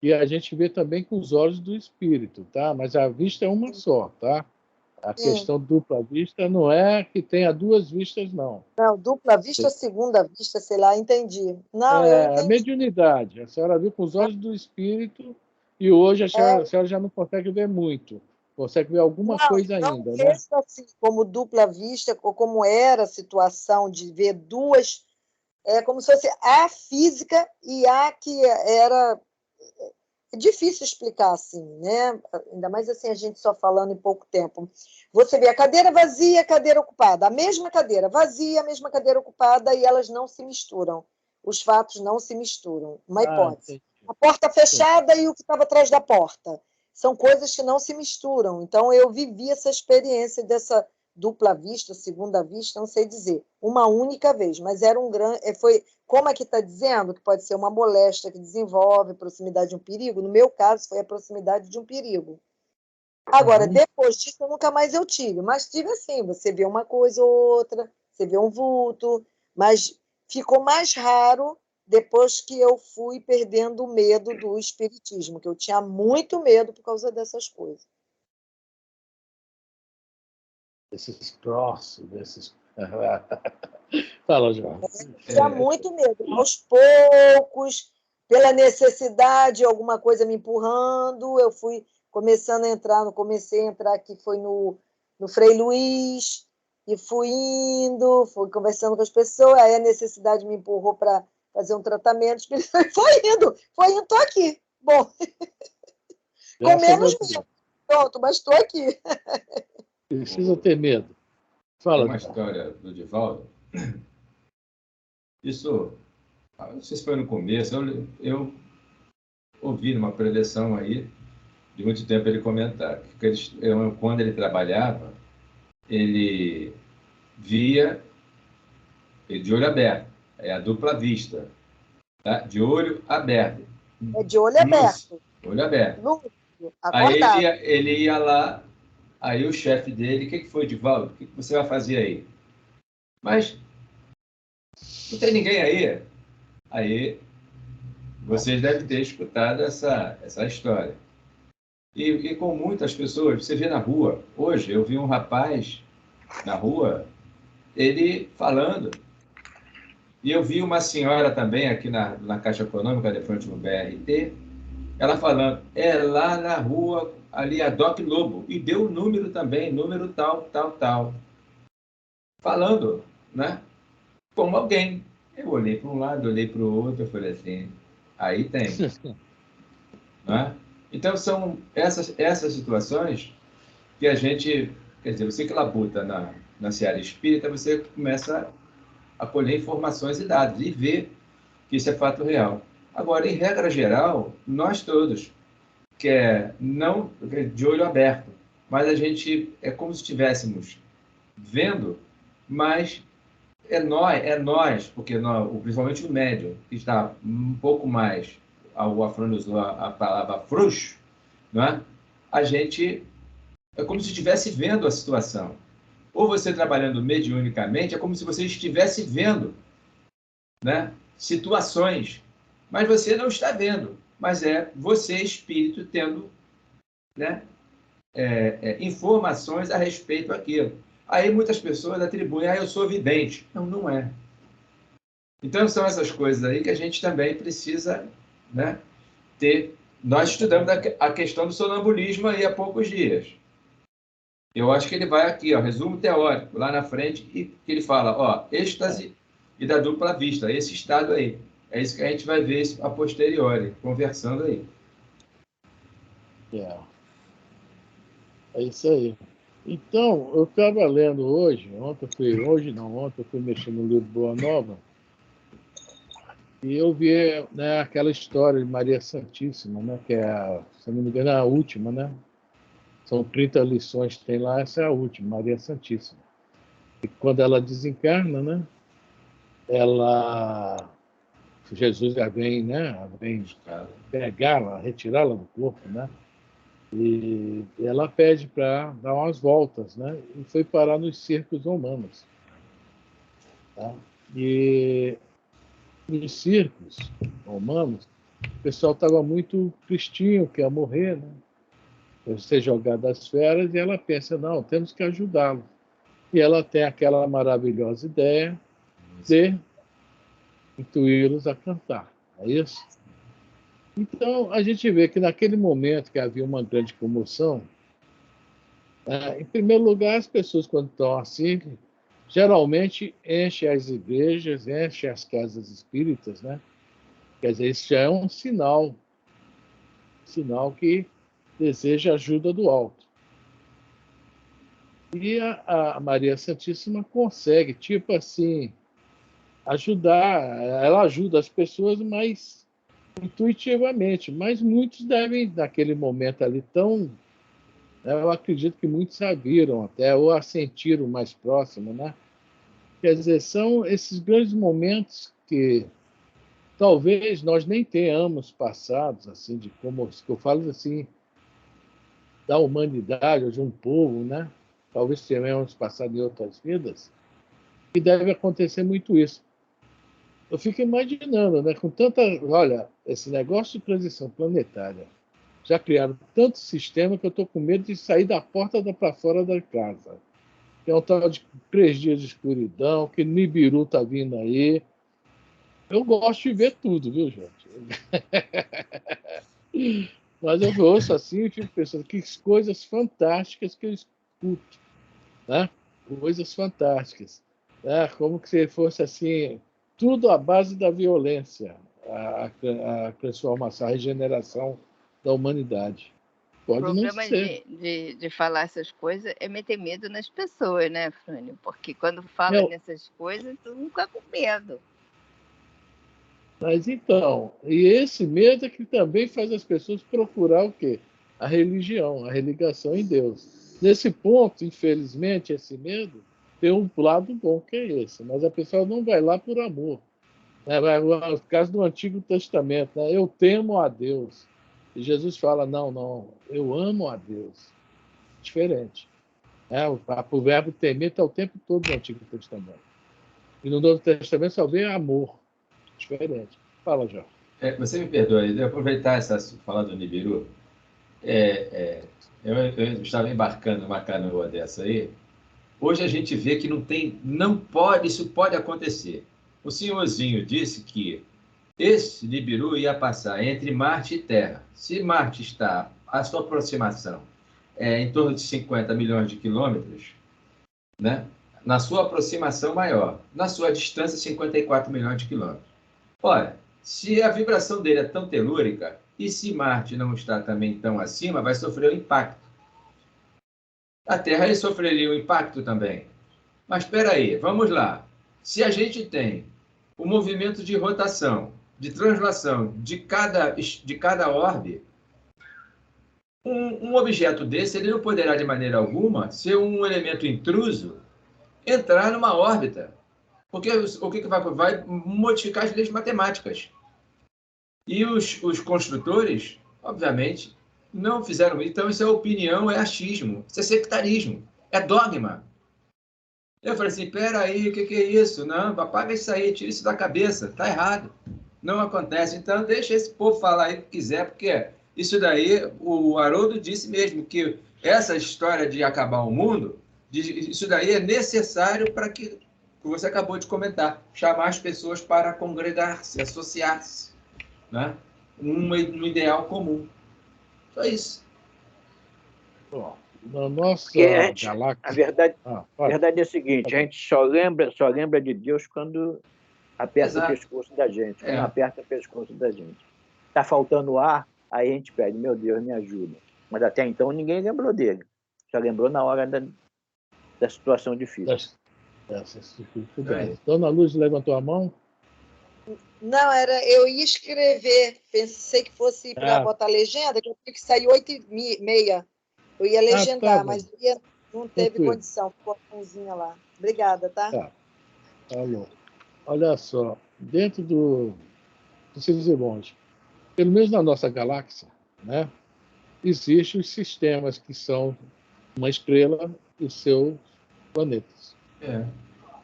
Speaker 3: que a gente vê também com os olhos do espírito, tá? Mas a vista é uma só, tá? A questão dupla vista não é que tenha duas vistas, não.
Speaker 5: Não, dupla vista, segunda vista, sei lá, entendi. Não, eu entendi.
Speaker 3: A mediunidade. A senhora viu com os olhos do espírito e hoje a senhora já não consegue ver muito. Consegue ver alguma coisa ainda,
Speaker 5: não
Speaker 3: né?
Speaker 5: Não assim, como dupla vista, ou como era a situação de ver duas, como se fosse a física e a que era. É difícil explicar assim, né? Ainda mais assim, a gente só falando em pouco tempo. Você vê a cadeira vazia, a cadeira ocupada, a mesma cadeira vazia, a mesma cadeira ocupada, e elas não se misturam. os fatos não se misturam. Uma hipótese.
Speaker 3: Entendi.
Speaker 5: A porta fechada e o que estava atrás da porta. São coisas que não se misturam. Então, eu vivi essa experiência dessa dupla vista, segunda vista, não sei dizer, uma única vez, mas era um grande. Foi, como aqui está dizendo, que pode ser uma moléstia que desenvolve proximidade de um perigo, no meu caso, foi a proximidade de um perigo. Agora, depois disso, nunca mais eu tive, mas tive assim: você vê uma coisa ou outra, você vê um vulto, mas ficou mais raro depois que eu fui perdendo o medo do espiritismo, que eu tinha muito medo por causa dessas coisas.
Speaker 3: Esses crosses, desses. Fala, João.
Speaker 5: Tinha muito medo. Aos poucos, pela necessidade, alguma coisa me empurrando, eu fui começando a entrar, comecei a entrar aqui, foi no Frei Luiz, e fui indo, fui conversando com as pessoas, aí a necessidade me empurrou para fazer um tratamento espiritual, e foi indo, estou aqui. Bom, com menos medo. Pronto, mas estou aqui.
Speaker 3: Precisa ter medo. Fala.
Speaker 4: Tem uma história do Divaldo. Isso, não sei se foi no começo, eu ouvi numa preleção aí, de muito tempo, ele comentar que quando ele trabalhava, ele via de olho aberto, é a dupla vista, tá? De olho aberto.
Speaker 5: É de olho aberto.
Speaker 4: Olho aberto.
Speaker 5: Lúcido,
Speaker 4: aí
Speaker 5: acordado.
Speaker 4: ele ia lá, aí o chefe dele: o que foi, Divaldo? O que você vai fazer aí? Mas não tem ninguém aí. Aí vocês devem ter escutado essa história. E com muitas pessoas, você vê na rua. Hoje eu vi um rapaz na rua, ele falando. E eu vi uma senhora também aqui na Caixa Econômica, de frente no BRT, ela falando: lá na rua, ali a Doc Lobo. E deu o número também, número tal, tal, tal. Falando, né? Como alguém. Eu olhei para um lado, olhei para o outro, eu falei assim: aí tem. Né? Então, são essas situações que a gente, quer dizer, você que labuta na seara espírita, você começa a colher informações e dados e ver que isso é fato real. Agora, em regra geral, nós todos, que não de olho aberto, mas a gente é como se estivéssemos vendo, mas é nós, porque principalmente o médium, que está um pouco mais, o Afrânio usou a palavra frouxo, não é? A gente é como se estivesse vendo a situação. Ou você trabalhando mediunicamente, é como se você estivesse vendo, né, situações, mas você não está vendo, mas é você, espírito, tendo, né, informações a respeito daquilo. Aí muitas pessoas atribuem: eu sou vidente. Não, não é. Então são essas coisas aí que a gente também precisa, né, ter. Nós estudamos a questão do sonambulismo aí há poucos dias. Eu acho que ele vai aqui, resumo teórico, lá na frente, e que ele fala, êxtase e da dupla vista, esse estado aí. É isso que a gente vai ver a posteriori, conversando aí.
Speaker 3: É isso aí. Então, eu estava lendo ontem eu fui mexer no livro Boa Nova, e eu vi, né, aquela história de Maria Santíssima, né, que é, se não me engano, a última, né? São 30 lições que tem lá, essa é a última, Maria Santíssima. E quando ela desencarna, né, Jesus já vem, né, vem pegá-la, retirá-la do corpo, né? E ela pede para dar umas voltas, né? E foi parar nos circos romanos. Tá? E nos circos romanos, o pessoal estava muito tristinho, que ia morrer, né? Ia ser jogado das feras, e ela pensa: não, temos que ajudá-lo. E ela tem aquela maravilhosa ideia de intuí-los a cantar. É isso? Então, a gente vê que naquele momento que havia uma grande comoção, em primeiro lugar, as pessoas, quando estão assim, geralmente enchem as igrejas, enchem as casas espíritas, né? Quer dizer, isso já é um sinal que deseja ajuda do alto. E a Maria Santíssima consegue, tipo assim, ajudar, ela ajuda as pessoas mais intuitivamente, mas muitos devem, naquele momento ali tão... Eu acredito que muitos a viram até, ou a sentiram mais próximo, né? Quer dizer, são esses grandes momentos que talvez nós nem tenhamos passados, assim, de como que eu falo assim, da humanidade ou de um povo, né? Talvez tenhamos passado em outras vidas, e deve acontecer muito isso. Eu fico imaginando, né? Com tanta, olha, esse negócio de transição planetária, já criaram tanto sistema que eu estou com medo de sair da porta para fora da casa. Tem um tal de 3 dias de escuridão, que Nibiru está vindo aí. Eu gosto de ver tudo, viu, gente? Mas eu ouço assim e fico pensando que coisas fantásticas que eu escuto, né? Coisas fantásticas, né? Como que se fosse assim, tudo à base da violência, a transformação, a regeneração da humanidade.
Speaker 1: O
Speaker 3: Pode não
Speaker 1: problema
Speaker 3: ser.
Speaker 1: de falar essas coisas é meter medo nas pessoas, né, Frânio? Porque quando fala
Speaker 3: Eu,
Speaker 1: nessas coisas, tu não fica com medo.
Speaker 3: Mas então, e esse medo é que também faz as pessoas procurar o quê? A religião, a religação em Deus. Nesse ponto, infelizmente, esse medo tem um lado bom que é esse, mas a pessoa não vai lá por amor. Né? No caso do Antigo Testamento, né? Eu temo a Deus. E Jesus fala, não, não, eu amo a Deus. Diferente. O verbo temer está o tempo todo no Antigo Testamento. E no Novo Testamento só vê amor. Diferente. Fala, João.
Speaker 4: Você me perdoa, eu vou aproveitar essa falar do Nibiru. Eu estava embarcando numa canoa dessa aí. Hoje a gente vê que não pode, isso pode acontecer. O senhorzinho disse que esse Nibiru ia passar entre Marte e Terra. Se Marte está, a sua aproximação em torno de 50 milhões de quilômetros, né? Na sua aproximação maior, na sua distância, 54 milhões de quilômetros. Ora, se a vibração dele é tão telúrica, e se Marte não está também tão acima, vai sofrer um impacto. A Terra ele sofreria um impacto também. Mas espera aí, vamos lá. Se a gente tem o movimento de rotação, de translação de cada orbe, um objeto desse ele não poderá de maneira alguma ser um elemento intruso entrar numa órbita. Porque o que vai modificar as leis matemáticas. E os construtores, obviamente, não fizeram isso. Então, isso é opinião, é achismo, isso é sectarismo, é dogma. Eu falei assim, peraí, o que é isso? Não, apaga isso aí, tira isso da cabeça, tá errado. Não acontece. Então, deixa esse povo falar aí o que quiser, porque isso daí, o Haroldo disse mesmo, que essa história de acabar o mundo, isso daí é necessário para que você acabou de comentar, chamar as pessoas para congregar-se, associar-se, né? Um ideal comum. Só isso.
Speaker 3: Bom, na nossa galáxia.
Speaker 2: A verdade é a seguinte: a gente só lembra de Deus quando aperta o pescoço da gente. Quando aperta o pescoço da gente. Está faltando ar, aí a gente pede, meu Deus, me ajuda. Mas até então ninguém lembrou dele. Só lembrou na hora da situação difícil.
Speaker 3: Dona Luz levantou a mão.
Speaker 5: Não, eu ia escrever, pensei que fosse para botar legenda, que eu tinha que sair 8h30. Eu ia legendar, mas não teve condição, ficou a mãozinha lá. Obrigada, tá?
Speaker 3: Tá. Falou. Olha só, dentro dos irmãos, pelo menos na nossa galáxia, né, existem os sistemas que são uma estrela e seus planetas.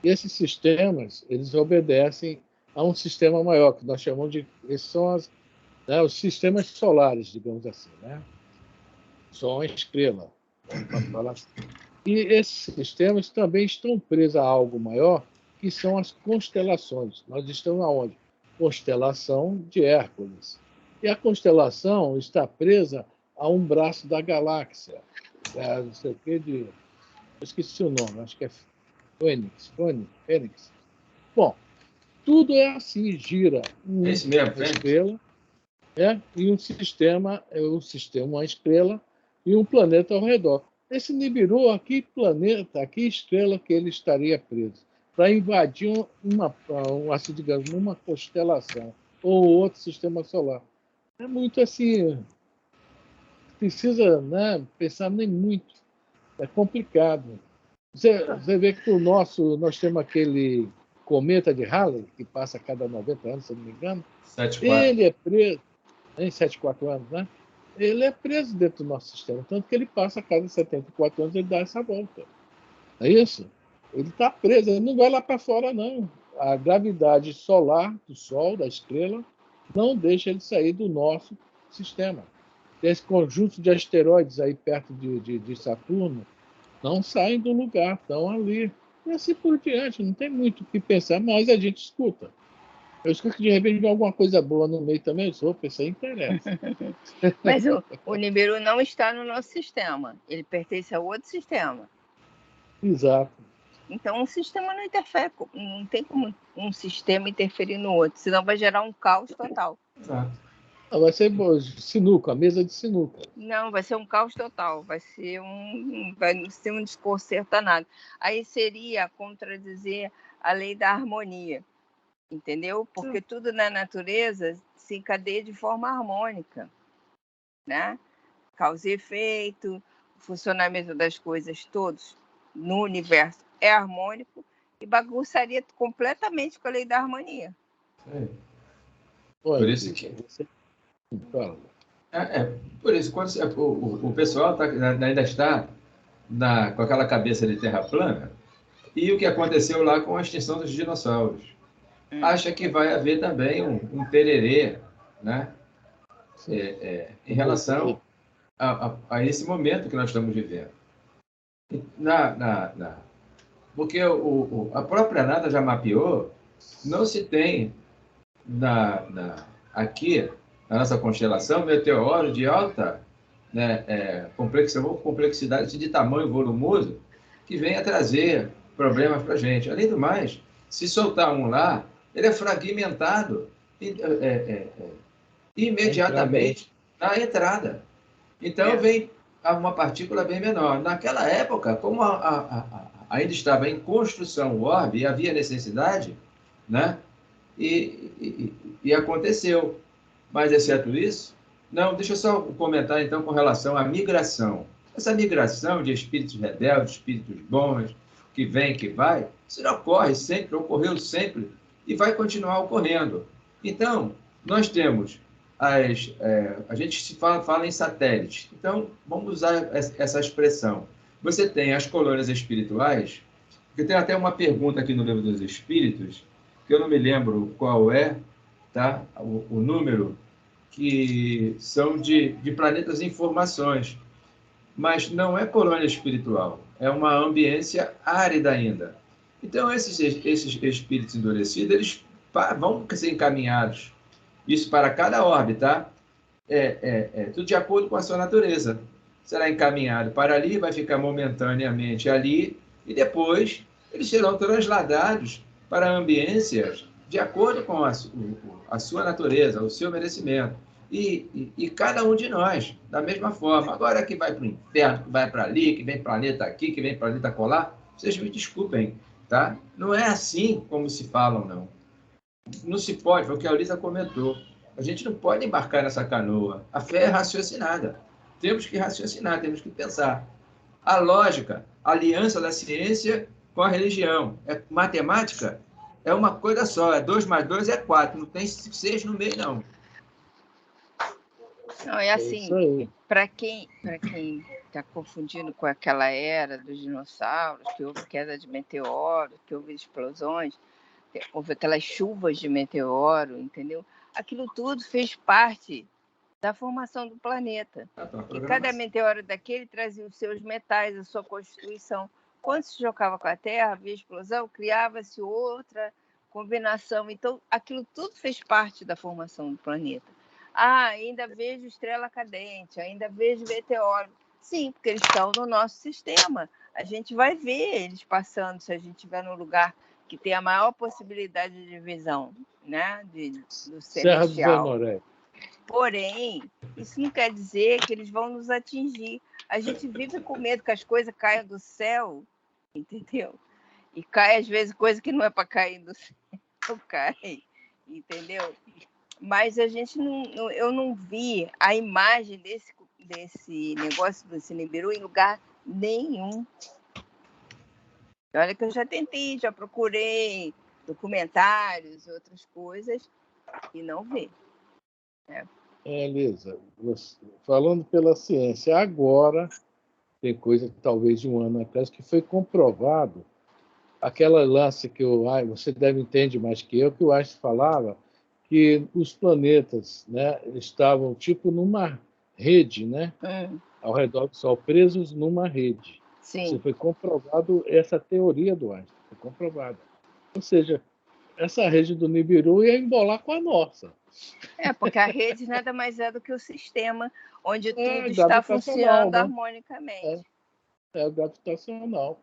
Speaker 3: E esses sistemas, eles obedecem a um sistema maior, que nós chamamos de... Esses são os sistemas solares, digamos assim, né? São uma estrela. E esses sistemas também estão presos a algo maior, que são as constelações. Nós estamos aonde? Constelação de Hércules. E a constelação está presa a um braço da galáxia. Não sei o que de... Eu esqueci o nome, acho que é Fênix. Bom, tudo é assim, gira. Uma estrela e um sistema, uma estrela e um planeta ao redor. Esse Nibiru, aqui planeta, aqui estrela que ele estaria preso. para invadir assim, digamos, uma constelação ou outro sistema solar. É muito assim, precisa, né, pensar nem muito, é complicado. Você vê que nós temos aquele cometa de Halley, que passa a cada 90 anos, se não me engano,
Speaker 4: 7,4.
Speaker 3: ele é preso, em 74 anos, né? Ele é preso dentro do nosso sistema, tanto que ele passa a cada 74 anos, ele dá essa volta. É isso? Ele está preso, ele não vai lá para fora, não. A gravidade solar do Sol, da estrela, não deixa ele sair do nosso sistema. Esse conjunto de asteroides aí perto de Saturno não saem do lugar, estão ali. E assim por diante, não tem muito o que pensar, mas a gente escuta. Eu escuto que de repente vem alguma coisa boa no meio também, eu sou, isso aí interessa.
Speaker 1: Mas o Nibiru não está no nosso sistema, ele pertence a outro sistema.
Speaker 3: Exato.
Speaker 1: Então, um sistema não interfere, não tem como um sistema interferir no outro, senão vai gerar um caos total.
Speaker 4: Exato.
Speaker 3: Vai ser sinuca, a mesa de sinuca.
Speaker 1: Não, vai ser um caos total, vai ser um desconcerto danado. Aí seria contradizer a lei da harmonia, entendeu? Porque tudo na natureza se encadeia de forma harmônica, né? Causa e efeito, o funcionamento das coisas todos no universo é harmônico e bagunçaria completamente com a lei da harmonia.
Speaker 4: Por isso que... por isso, quando o pessoal ainda está com aquela cabeça de terra plana, e o que aconteceu lá com a extinção dos dinossauros. Acha que vai haver também um tererê, né? Em relação a esse momento que nós estamos vivendo. Porque a própria NASA já mapeou, não se tem aqui, na nossa constelação, meteoro de alta, né, complexidade de tamanho volumoso, que venha trazer problemas para a gente. Além do mais, se soltar um lá, ele é fragmentado imediatamente na entrada. Então, vem uma partícula bem menor. Naquela época, como ainda estava em construção o orbe e havia necessidade, né? E aconteceu. Mas, exceto isso, não, deixa eu só comentar, então, com relação à migração. Essa migração de espíritos rebeldes, espíritos bons, que vem, que vai, isso não ocorre sempre, ocorreu sempre e vai continuar ocorrendo. Então, nós temos a gente se fala em satélites. Então, vamos usar essa expressão. Você tem as colônias espirituais, que tem até uma pergunta aqui no Livro dos Espíritos, que eu não me lembro qual é, tá? O número, que são de planetas em formações. Mas não é colônia espiritual, é uma ambiência árida ainda. Então, esses espíritos endurecidos, eles vão ser encaminhados. Isso para cada orbe, tá? Tudo de acordo com a sua natureza. Será encaminhado para ali, vai ficar momentaneamente ali, e depois eles serão transladados para ambiências de acordo com a sua natureza, o seu merecimento. E cada um de nós, da mesma forma. Agora que vai para o inferno, que vai para ali, que vem planeta aqui, que vem planeta colar, vocês me desculpem, tá? Não é assim como se falam, não. Não se pode, foi o que a Ulisa comentou. A gente não pode embarcar nessa canoa. A fé é raciocinada. Temos que raciocinar, temos que pensar. A lógica, a aliança da ciência com a religião. Matemática é uma coisa só. 2 mais 2 é 4. Não tem 6 no meio, não.
Speaker 1: Não, é assim, para quem está confundindo com aquela era dos dinossauros, que houve queda de meteoro, que houve explosões, houve aquelas chuvas de meteoro, entendeu? Aquilo tudo fez parte da formação do planeta. E cada meteoro daquele trazia os seus metais, a sua constituição. Quando se chocava com a Terra, havia explosão, criava-se outra combinação. Então, aquilo tudo fez parte da formação do planeta. Ainda vejo estrela cadente, ainda vejo meteoro. Sim, porque eles estão no nosso sistema. A gente vai ver eles passando se a gente estiver no lugar que tem a maior possibilidade de visão, né, do celestial. Porém, isso não quer dizer que eles vão nos atingir. A gente vive com medo que as coisas caiam do céu, entendeu? E cai, às vezes, coisa que não é para cair do céu, cai, entendeu? Mas a gente eu não vi a imagem desse negócio do Nibiru em lugar nenhum. Olha que eu já tentei, já procurei documentários, outras coisas, e não vi.
Speaker 3: Elisa, falando pela ciência, agora tem coisa talvez de um ano atrás que foi comprovado aquela lance que você deve entender mais que o Einstein falava, que os planetas, né, estavam tipo numa rede, né, ao redor do Sol, presos numa rede.
Speaker 1: Sim.
Speaker 3: Isso foi comprovado, essa teoria do Einstein, foi comprovada. Ou seja, essa rede do Nibiru ia embolar com a nossa.
Speaker 1: Porque a rede nada mais é do que o sistema onde tudo está
Speaker 3: gravitacional,
Speaker 1: funcionando, né, harmonicamente.
Speaker 3: É gravitacional.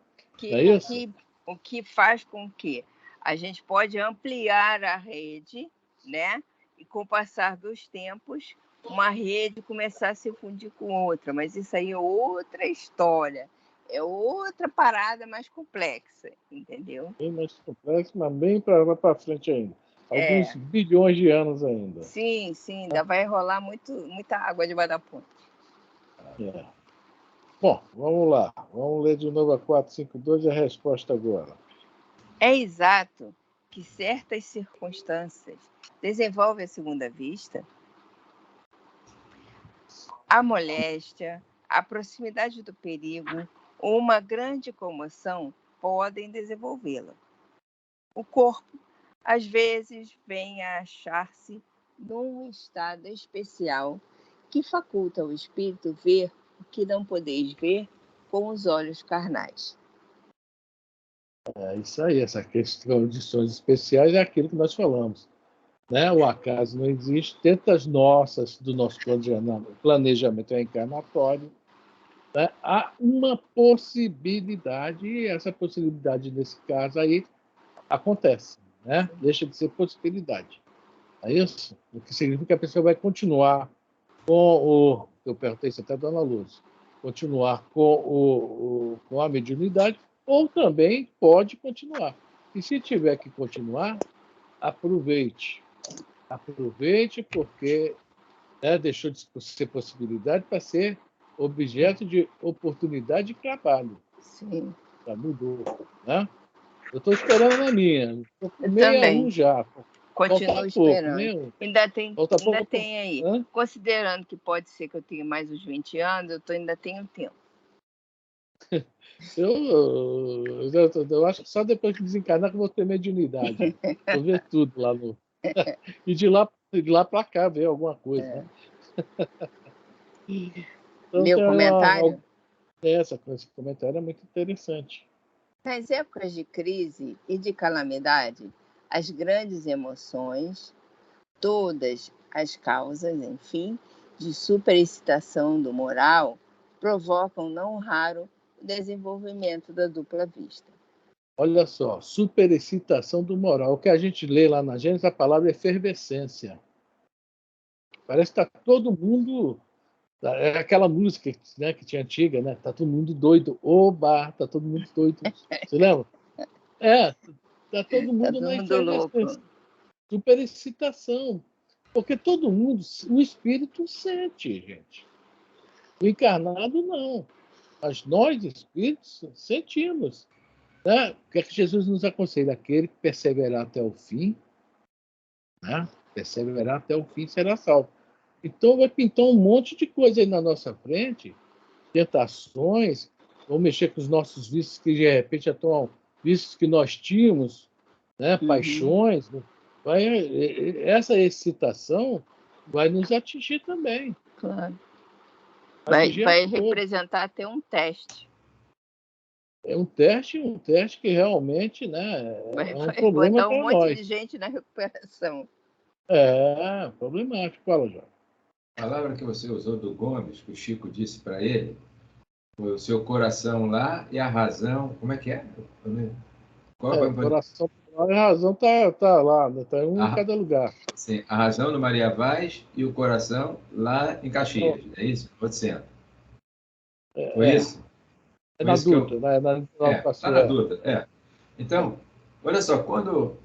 Speaker 1: O que faz com que a gente pode ampliar a rede, né? E com o passar dos tempos, uma rede começar a se fundir com outra. Mas isso aí é outra história. É outra parada mais complexa, entendeu?
Speaker 3: Bem mais complexa, mas bem para frente ainda. Alguns bilhões de anos ainda.
Speaker 1: Sim, ainda vai rolar muita água debaixo da ponte.
Speaker 3: Bom, vamos lá. Vamos ler de novo a 452 e a resposta agora.
Speaker 1: É exato que certas circunstâncias desenvolvem a segunda vista? A moléstia, a proximidade do perigo ou uma grande comoção podem desenvolvê-la. O corpo, às vezes, vem a achar-se num estado especial que faculta ao espírito ver o que não podeis ver com os olhos carnais.
Speaker 3: É isso aí, essa questão de condições especiais é aquilo que nós falamos. Né? O acaso não existe, dentro das do nosso planejamento reencarnatório, né? Há uma possibilidade, e essa possibilidade, nesse caso aí, acontece, né? Deixa de ser possibilidade. É isso? O que significa que a pessoa vai continuar com eu perguntei isso até a Dona Luz, continuar com a mediunidade, ou também pode continuar. E se tiver que continuar, aproveite. Aproveite porque, né, deixou de ser possibilidade para ser objeto de oportunidade de trabalho.
Speaker 1: Sim.
Speaker 3: Já mudou, né? Eu estou esperando a minha. Estou com
Speaker 1: Eu
Speaker 3: 61
Speaker 1: também.
Speaker 3: já.
Speaker 1: Continuo esperando.
Speaker 3: Pouco,
Speaker 1: ainda tem aí.
Speaker 3: Hã?
Speaker 1: Considerando que pode ser que eu tenha mais uns 20 anos, ainda tenho tempo.
Speaker 3: Eu acho que só depois que desencarnar que eu vou ter mediunidade. Vou ver tudo lá no... E de lá para cá ver alguma coisa. Né? Então,
Speaker 1: Meu comentário?
Speaker 3: Esse comentário é muito interessante.
Speaker 1: Nas épocas de crise e de calamidade, as grandes emoções, todas as causas, enfim, de superexcitação do moral, provocam não raro o desenvolvimento da dupla vista.
Speaker 3: Olha só, superexcitação do moral. O que a gente lê lá na Gênesis, a palavra é efervescência. Parece que está todo mundo... É aquela música, né, que tinha antiga, né? Tá todo mundo doido. Oba, tá todo mundo doido. Você lembra? Tá todo mundo na efervescência. Superexcitação. Porque todo mundo, o espírito sente, gente. O encarnado não. Mas nós, espíritos, sentimos. Né? O que é que Jesus nos aconselha? Aquele que perseverar até o fim, né? Perseverar até o fim será salvo. Então vai pintar um monte de coisa aí na nossa frente, tentações, vão mexer com os nossos vícios que de repente já estão vícios que nós tínhamos, né? Paixões. Essa excitação vai nos atingir também.
Speaker 1: Claro. Vai representar até um teste.
Speaker 3: É um teste que realmente, né, é um problema para nós.
Speaker 1: Vai botar um monte de gente na recuperação.
Speaker 3: É problemático. Fala, João.
Speaker 4: A palavra que você usou do Gomes, que o Chico disse para ele, foi o seu coração lá e a razão. Como é que é?
Speaker 3: O coração e a razão tá lá, né? Tá um em cada lugar.
Speaker 4: Sim, a razão no Maria Vaz e o coração lá em Caxias. É isso? Outro centro. Foi isso?
Speaker 3: É na Dutra, né?
Speaker 4: Lá na Dutra, Então, olha só, quando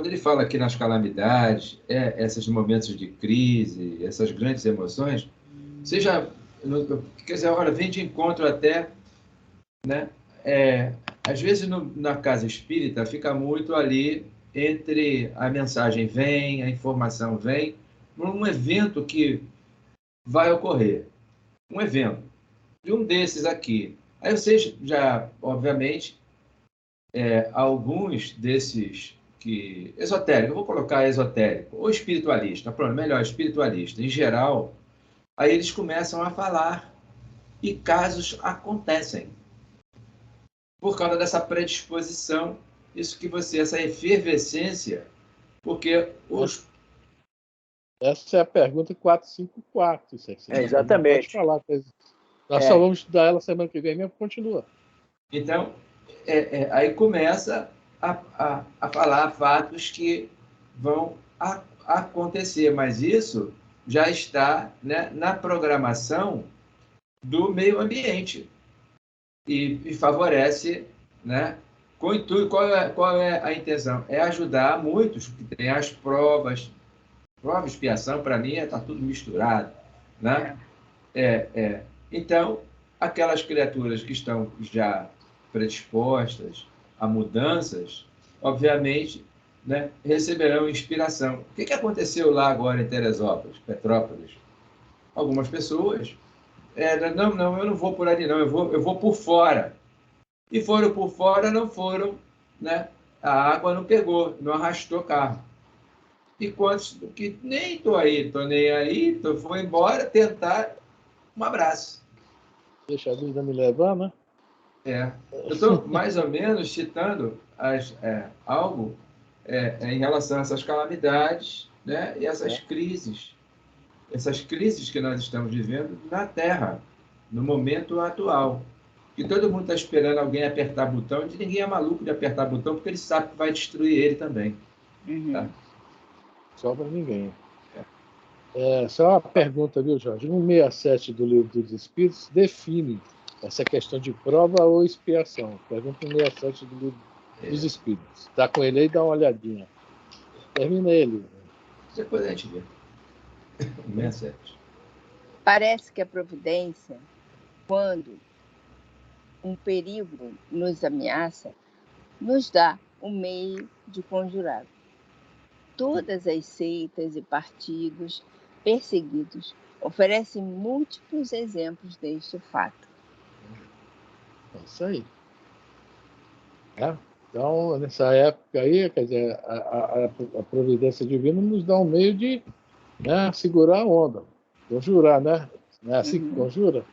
Speaker 4: ele fala aqui nas calamidades, esses momentos de crise, essas grandes emoções, seja, quer dizer, olha, vem de encontro até, né? Às vezes na casa espírita fica muito ali entre a mensagem vem, a informação vem, um evento que vai ocorrer, um evento de um desses aqui. Aí vocês já, obviamente, alguns desses que esotérico, eu vou colocar esotérico ou espiritualista, pronto, melhor espiritualista, em geral, aí eles começam a falar e casos acontecem por causa dessa predisposição, essa efervescência, porque
Speaker 3: Essa é a pergunta 454. Isso aqui.
Speaker 2: Exatamente.
Speaker 3: Pode falar. Nós só vamos estudar ela semana que vem mesmo, continua.
Speaker 4: Então, aí começa a falar fatos que vão acontecer, mas isso já está, né, na programação do meio ambiente e favorece, né, com intuito. Qual é a intenção? É ajudar muitos que têm as provas. Prova e expiação, para mim, está tudo misturado, né? Então, aquelas criaturas que estão já predispostas a mudanças, obviamente, né, receberão inspiração. O que aconteceu lá agora em Teresópolis, Petrópolis? Algumas pessoas, não, eu não vou por ali, não, eu vou por fora. E foram por fora, não foram, né? A água não pegou, não arrastou carro. E quantos que nem estou nem aí, vou embora tentar um abraço.
Speaker 3: Deixa a vida me levar, né?
Speaker 4: Eu estou mais ou menos citando algo em relação a essas calamidades, né? E essas crises que nós estamos vivendo na Terra, no momento atual. E todo mundo está esperando alguém apertar botão, e ninguém é maluco de apertar botão, porque ele sabe que vai destruir ele também.
Speaker 1: Uhum.
Speaker 4: Tá?
Speaker 3: Só para ninguém. Só uma pergunta, viu, Jorge? 167 do Livro dos Espíritos define essa questão de prova ou expiação. Pergunta 167 do Livro dos Espíritos. Está com ele aí, dá uma olhadinha. Termina ele.
Speaker 4: Depois a gente vê. 167.
Speaker 1: Parece que a providência, quando um perigo nos ameaça, nos dá um meio de conjurar. Todas as seitas e partidos perseguidos oferecem múltiplos exemplos deste fato.
Speaker 3: É isso aí. Então, nessa época aí, quer dizer, a providência divina nos dá um meio de, né, segurar a onda. Conjurar, né? Não é assim que conjura?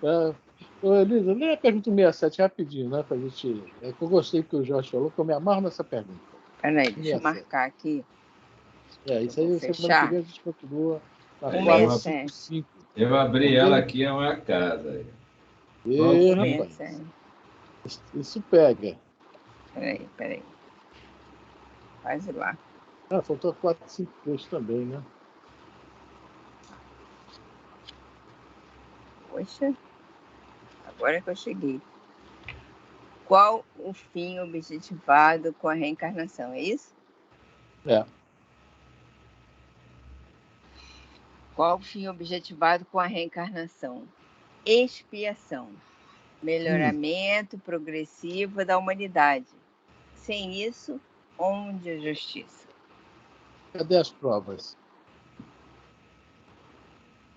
Speaker 3: Né? Ô, Elisa, lê a pergunta 67 rapidinho, né? Pra gente... É que eu gostei que o Jorge falou, que eu me amarro nessa pergunta.
Speaker 1: Peraí, deixa eu marcar aqui.
Speaker 3: Isso aí, semana que vem a gente continua na 455.
Speaker 4: Eu abri ela aqui, é uma casa.
Speaker 3: Rapaz, isso pega.
Speaker 1: Peraí. Quase lá.
Speaker 3: Faltou 453 também, né?
Speaker 1: Poxa, agora que eu cheguei. Qual o fim objetivado com a reencarnação? É isso? Qual o fim objetivado com a reencarnação? Expiação. Melhoramento progressivo da humanidade. Sem isso, onde a justiça?
Speaker 3: Cadê as provas?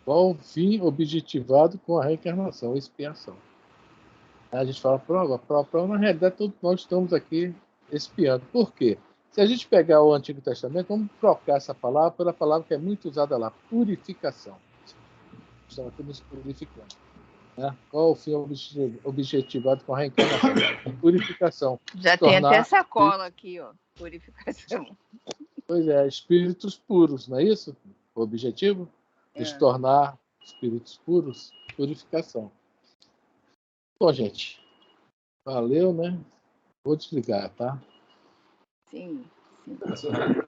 Speaker 3: Qual o fim objetivado com a reencarnação? Expiação. A gente fala prova, na realidade todos nós estamos aqui expiando. Por quê? Se a gente pegar o Antigo Testamento, vamos trocar essa palavra pela palavra que é muito usada lá, purificação. Estamos aqui nos purificando. Né? Qual o fim objetivado com a reencarnação? Purificação.
Speaker 1: Já tem até sacola aqui, ó. Purificação.
Speaker 3: Pois é, espíritos puros, não é isso? O objetivo? De tornar espíritos puros, purificação. Bom, gente, valeu, né? Vou desligar, tá?
Speaker 1: Sim.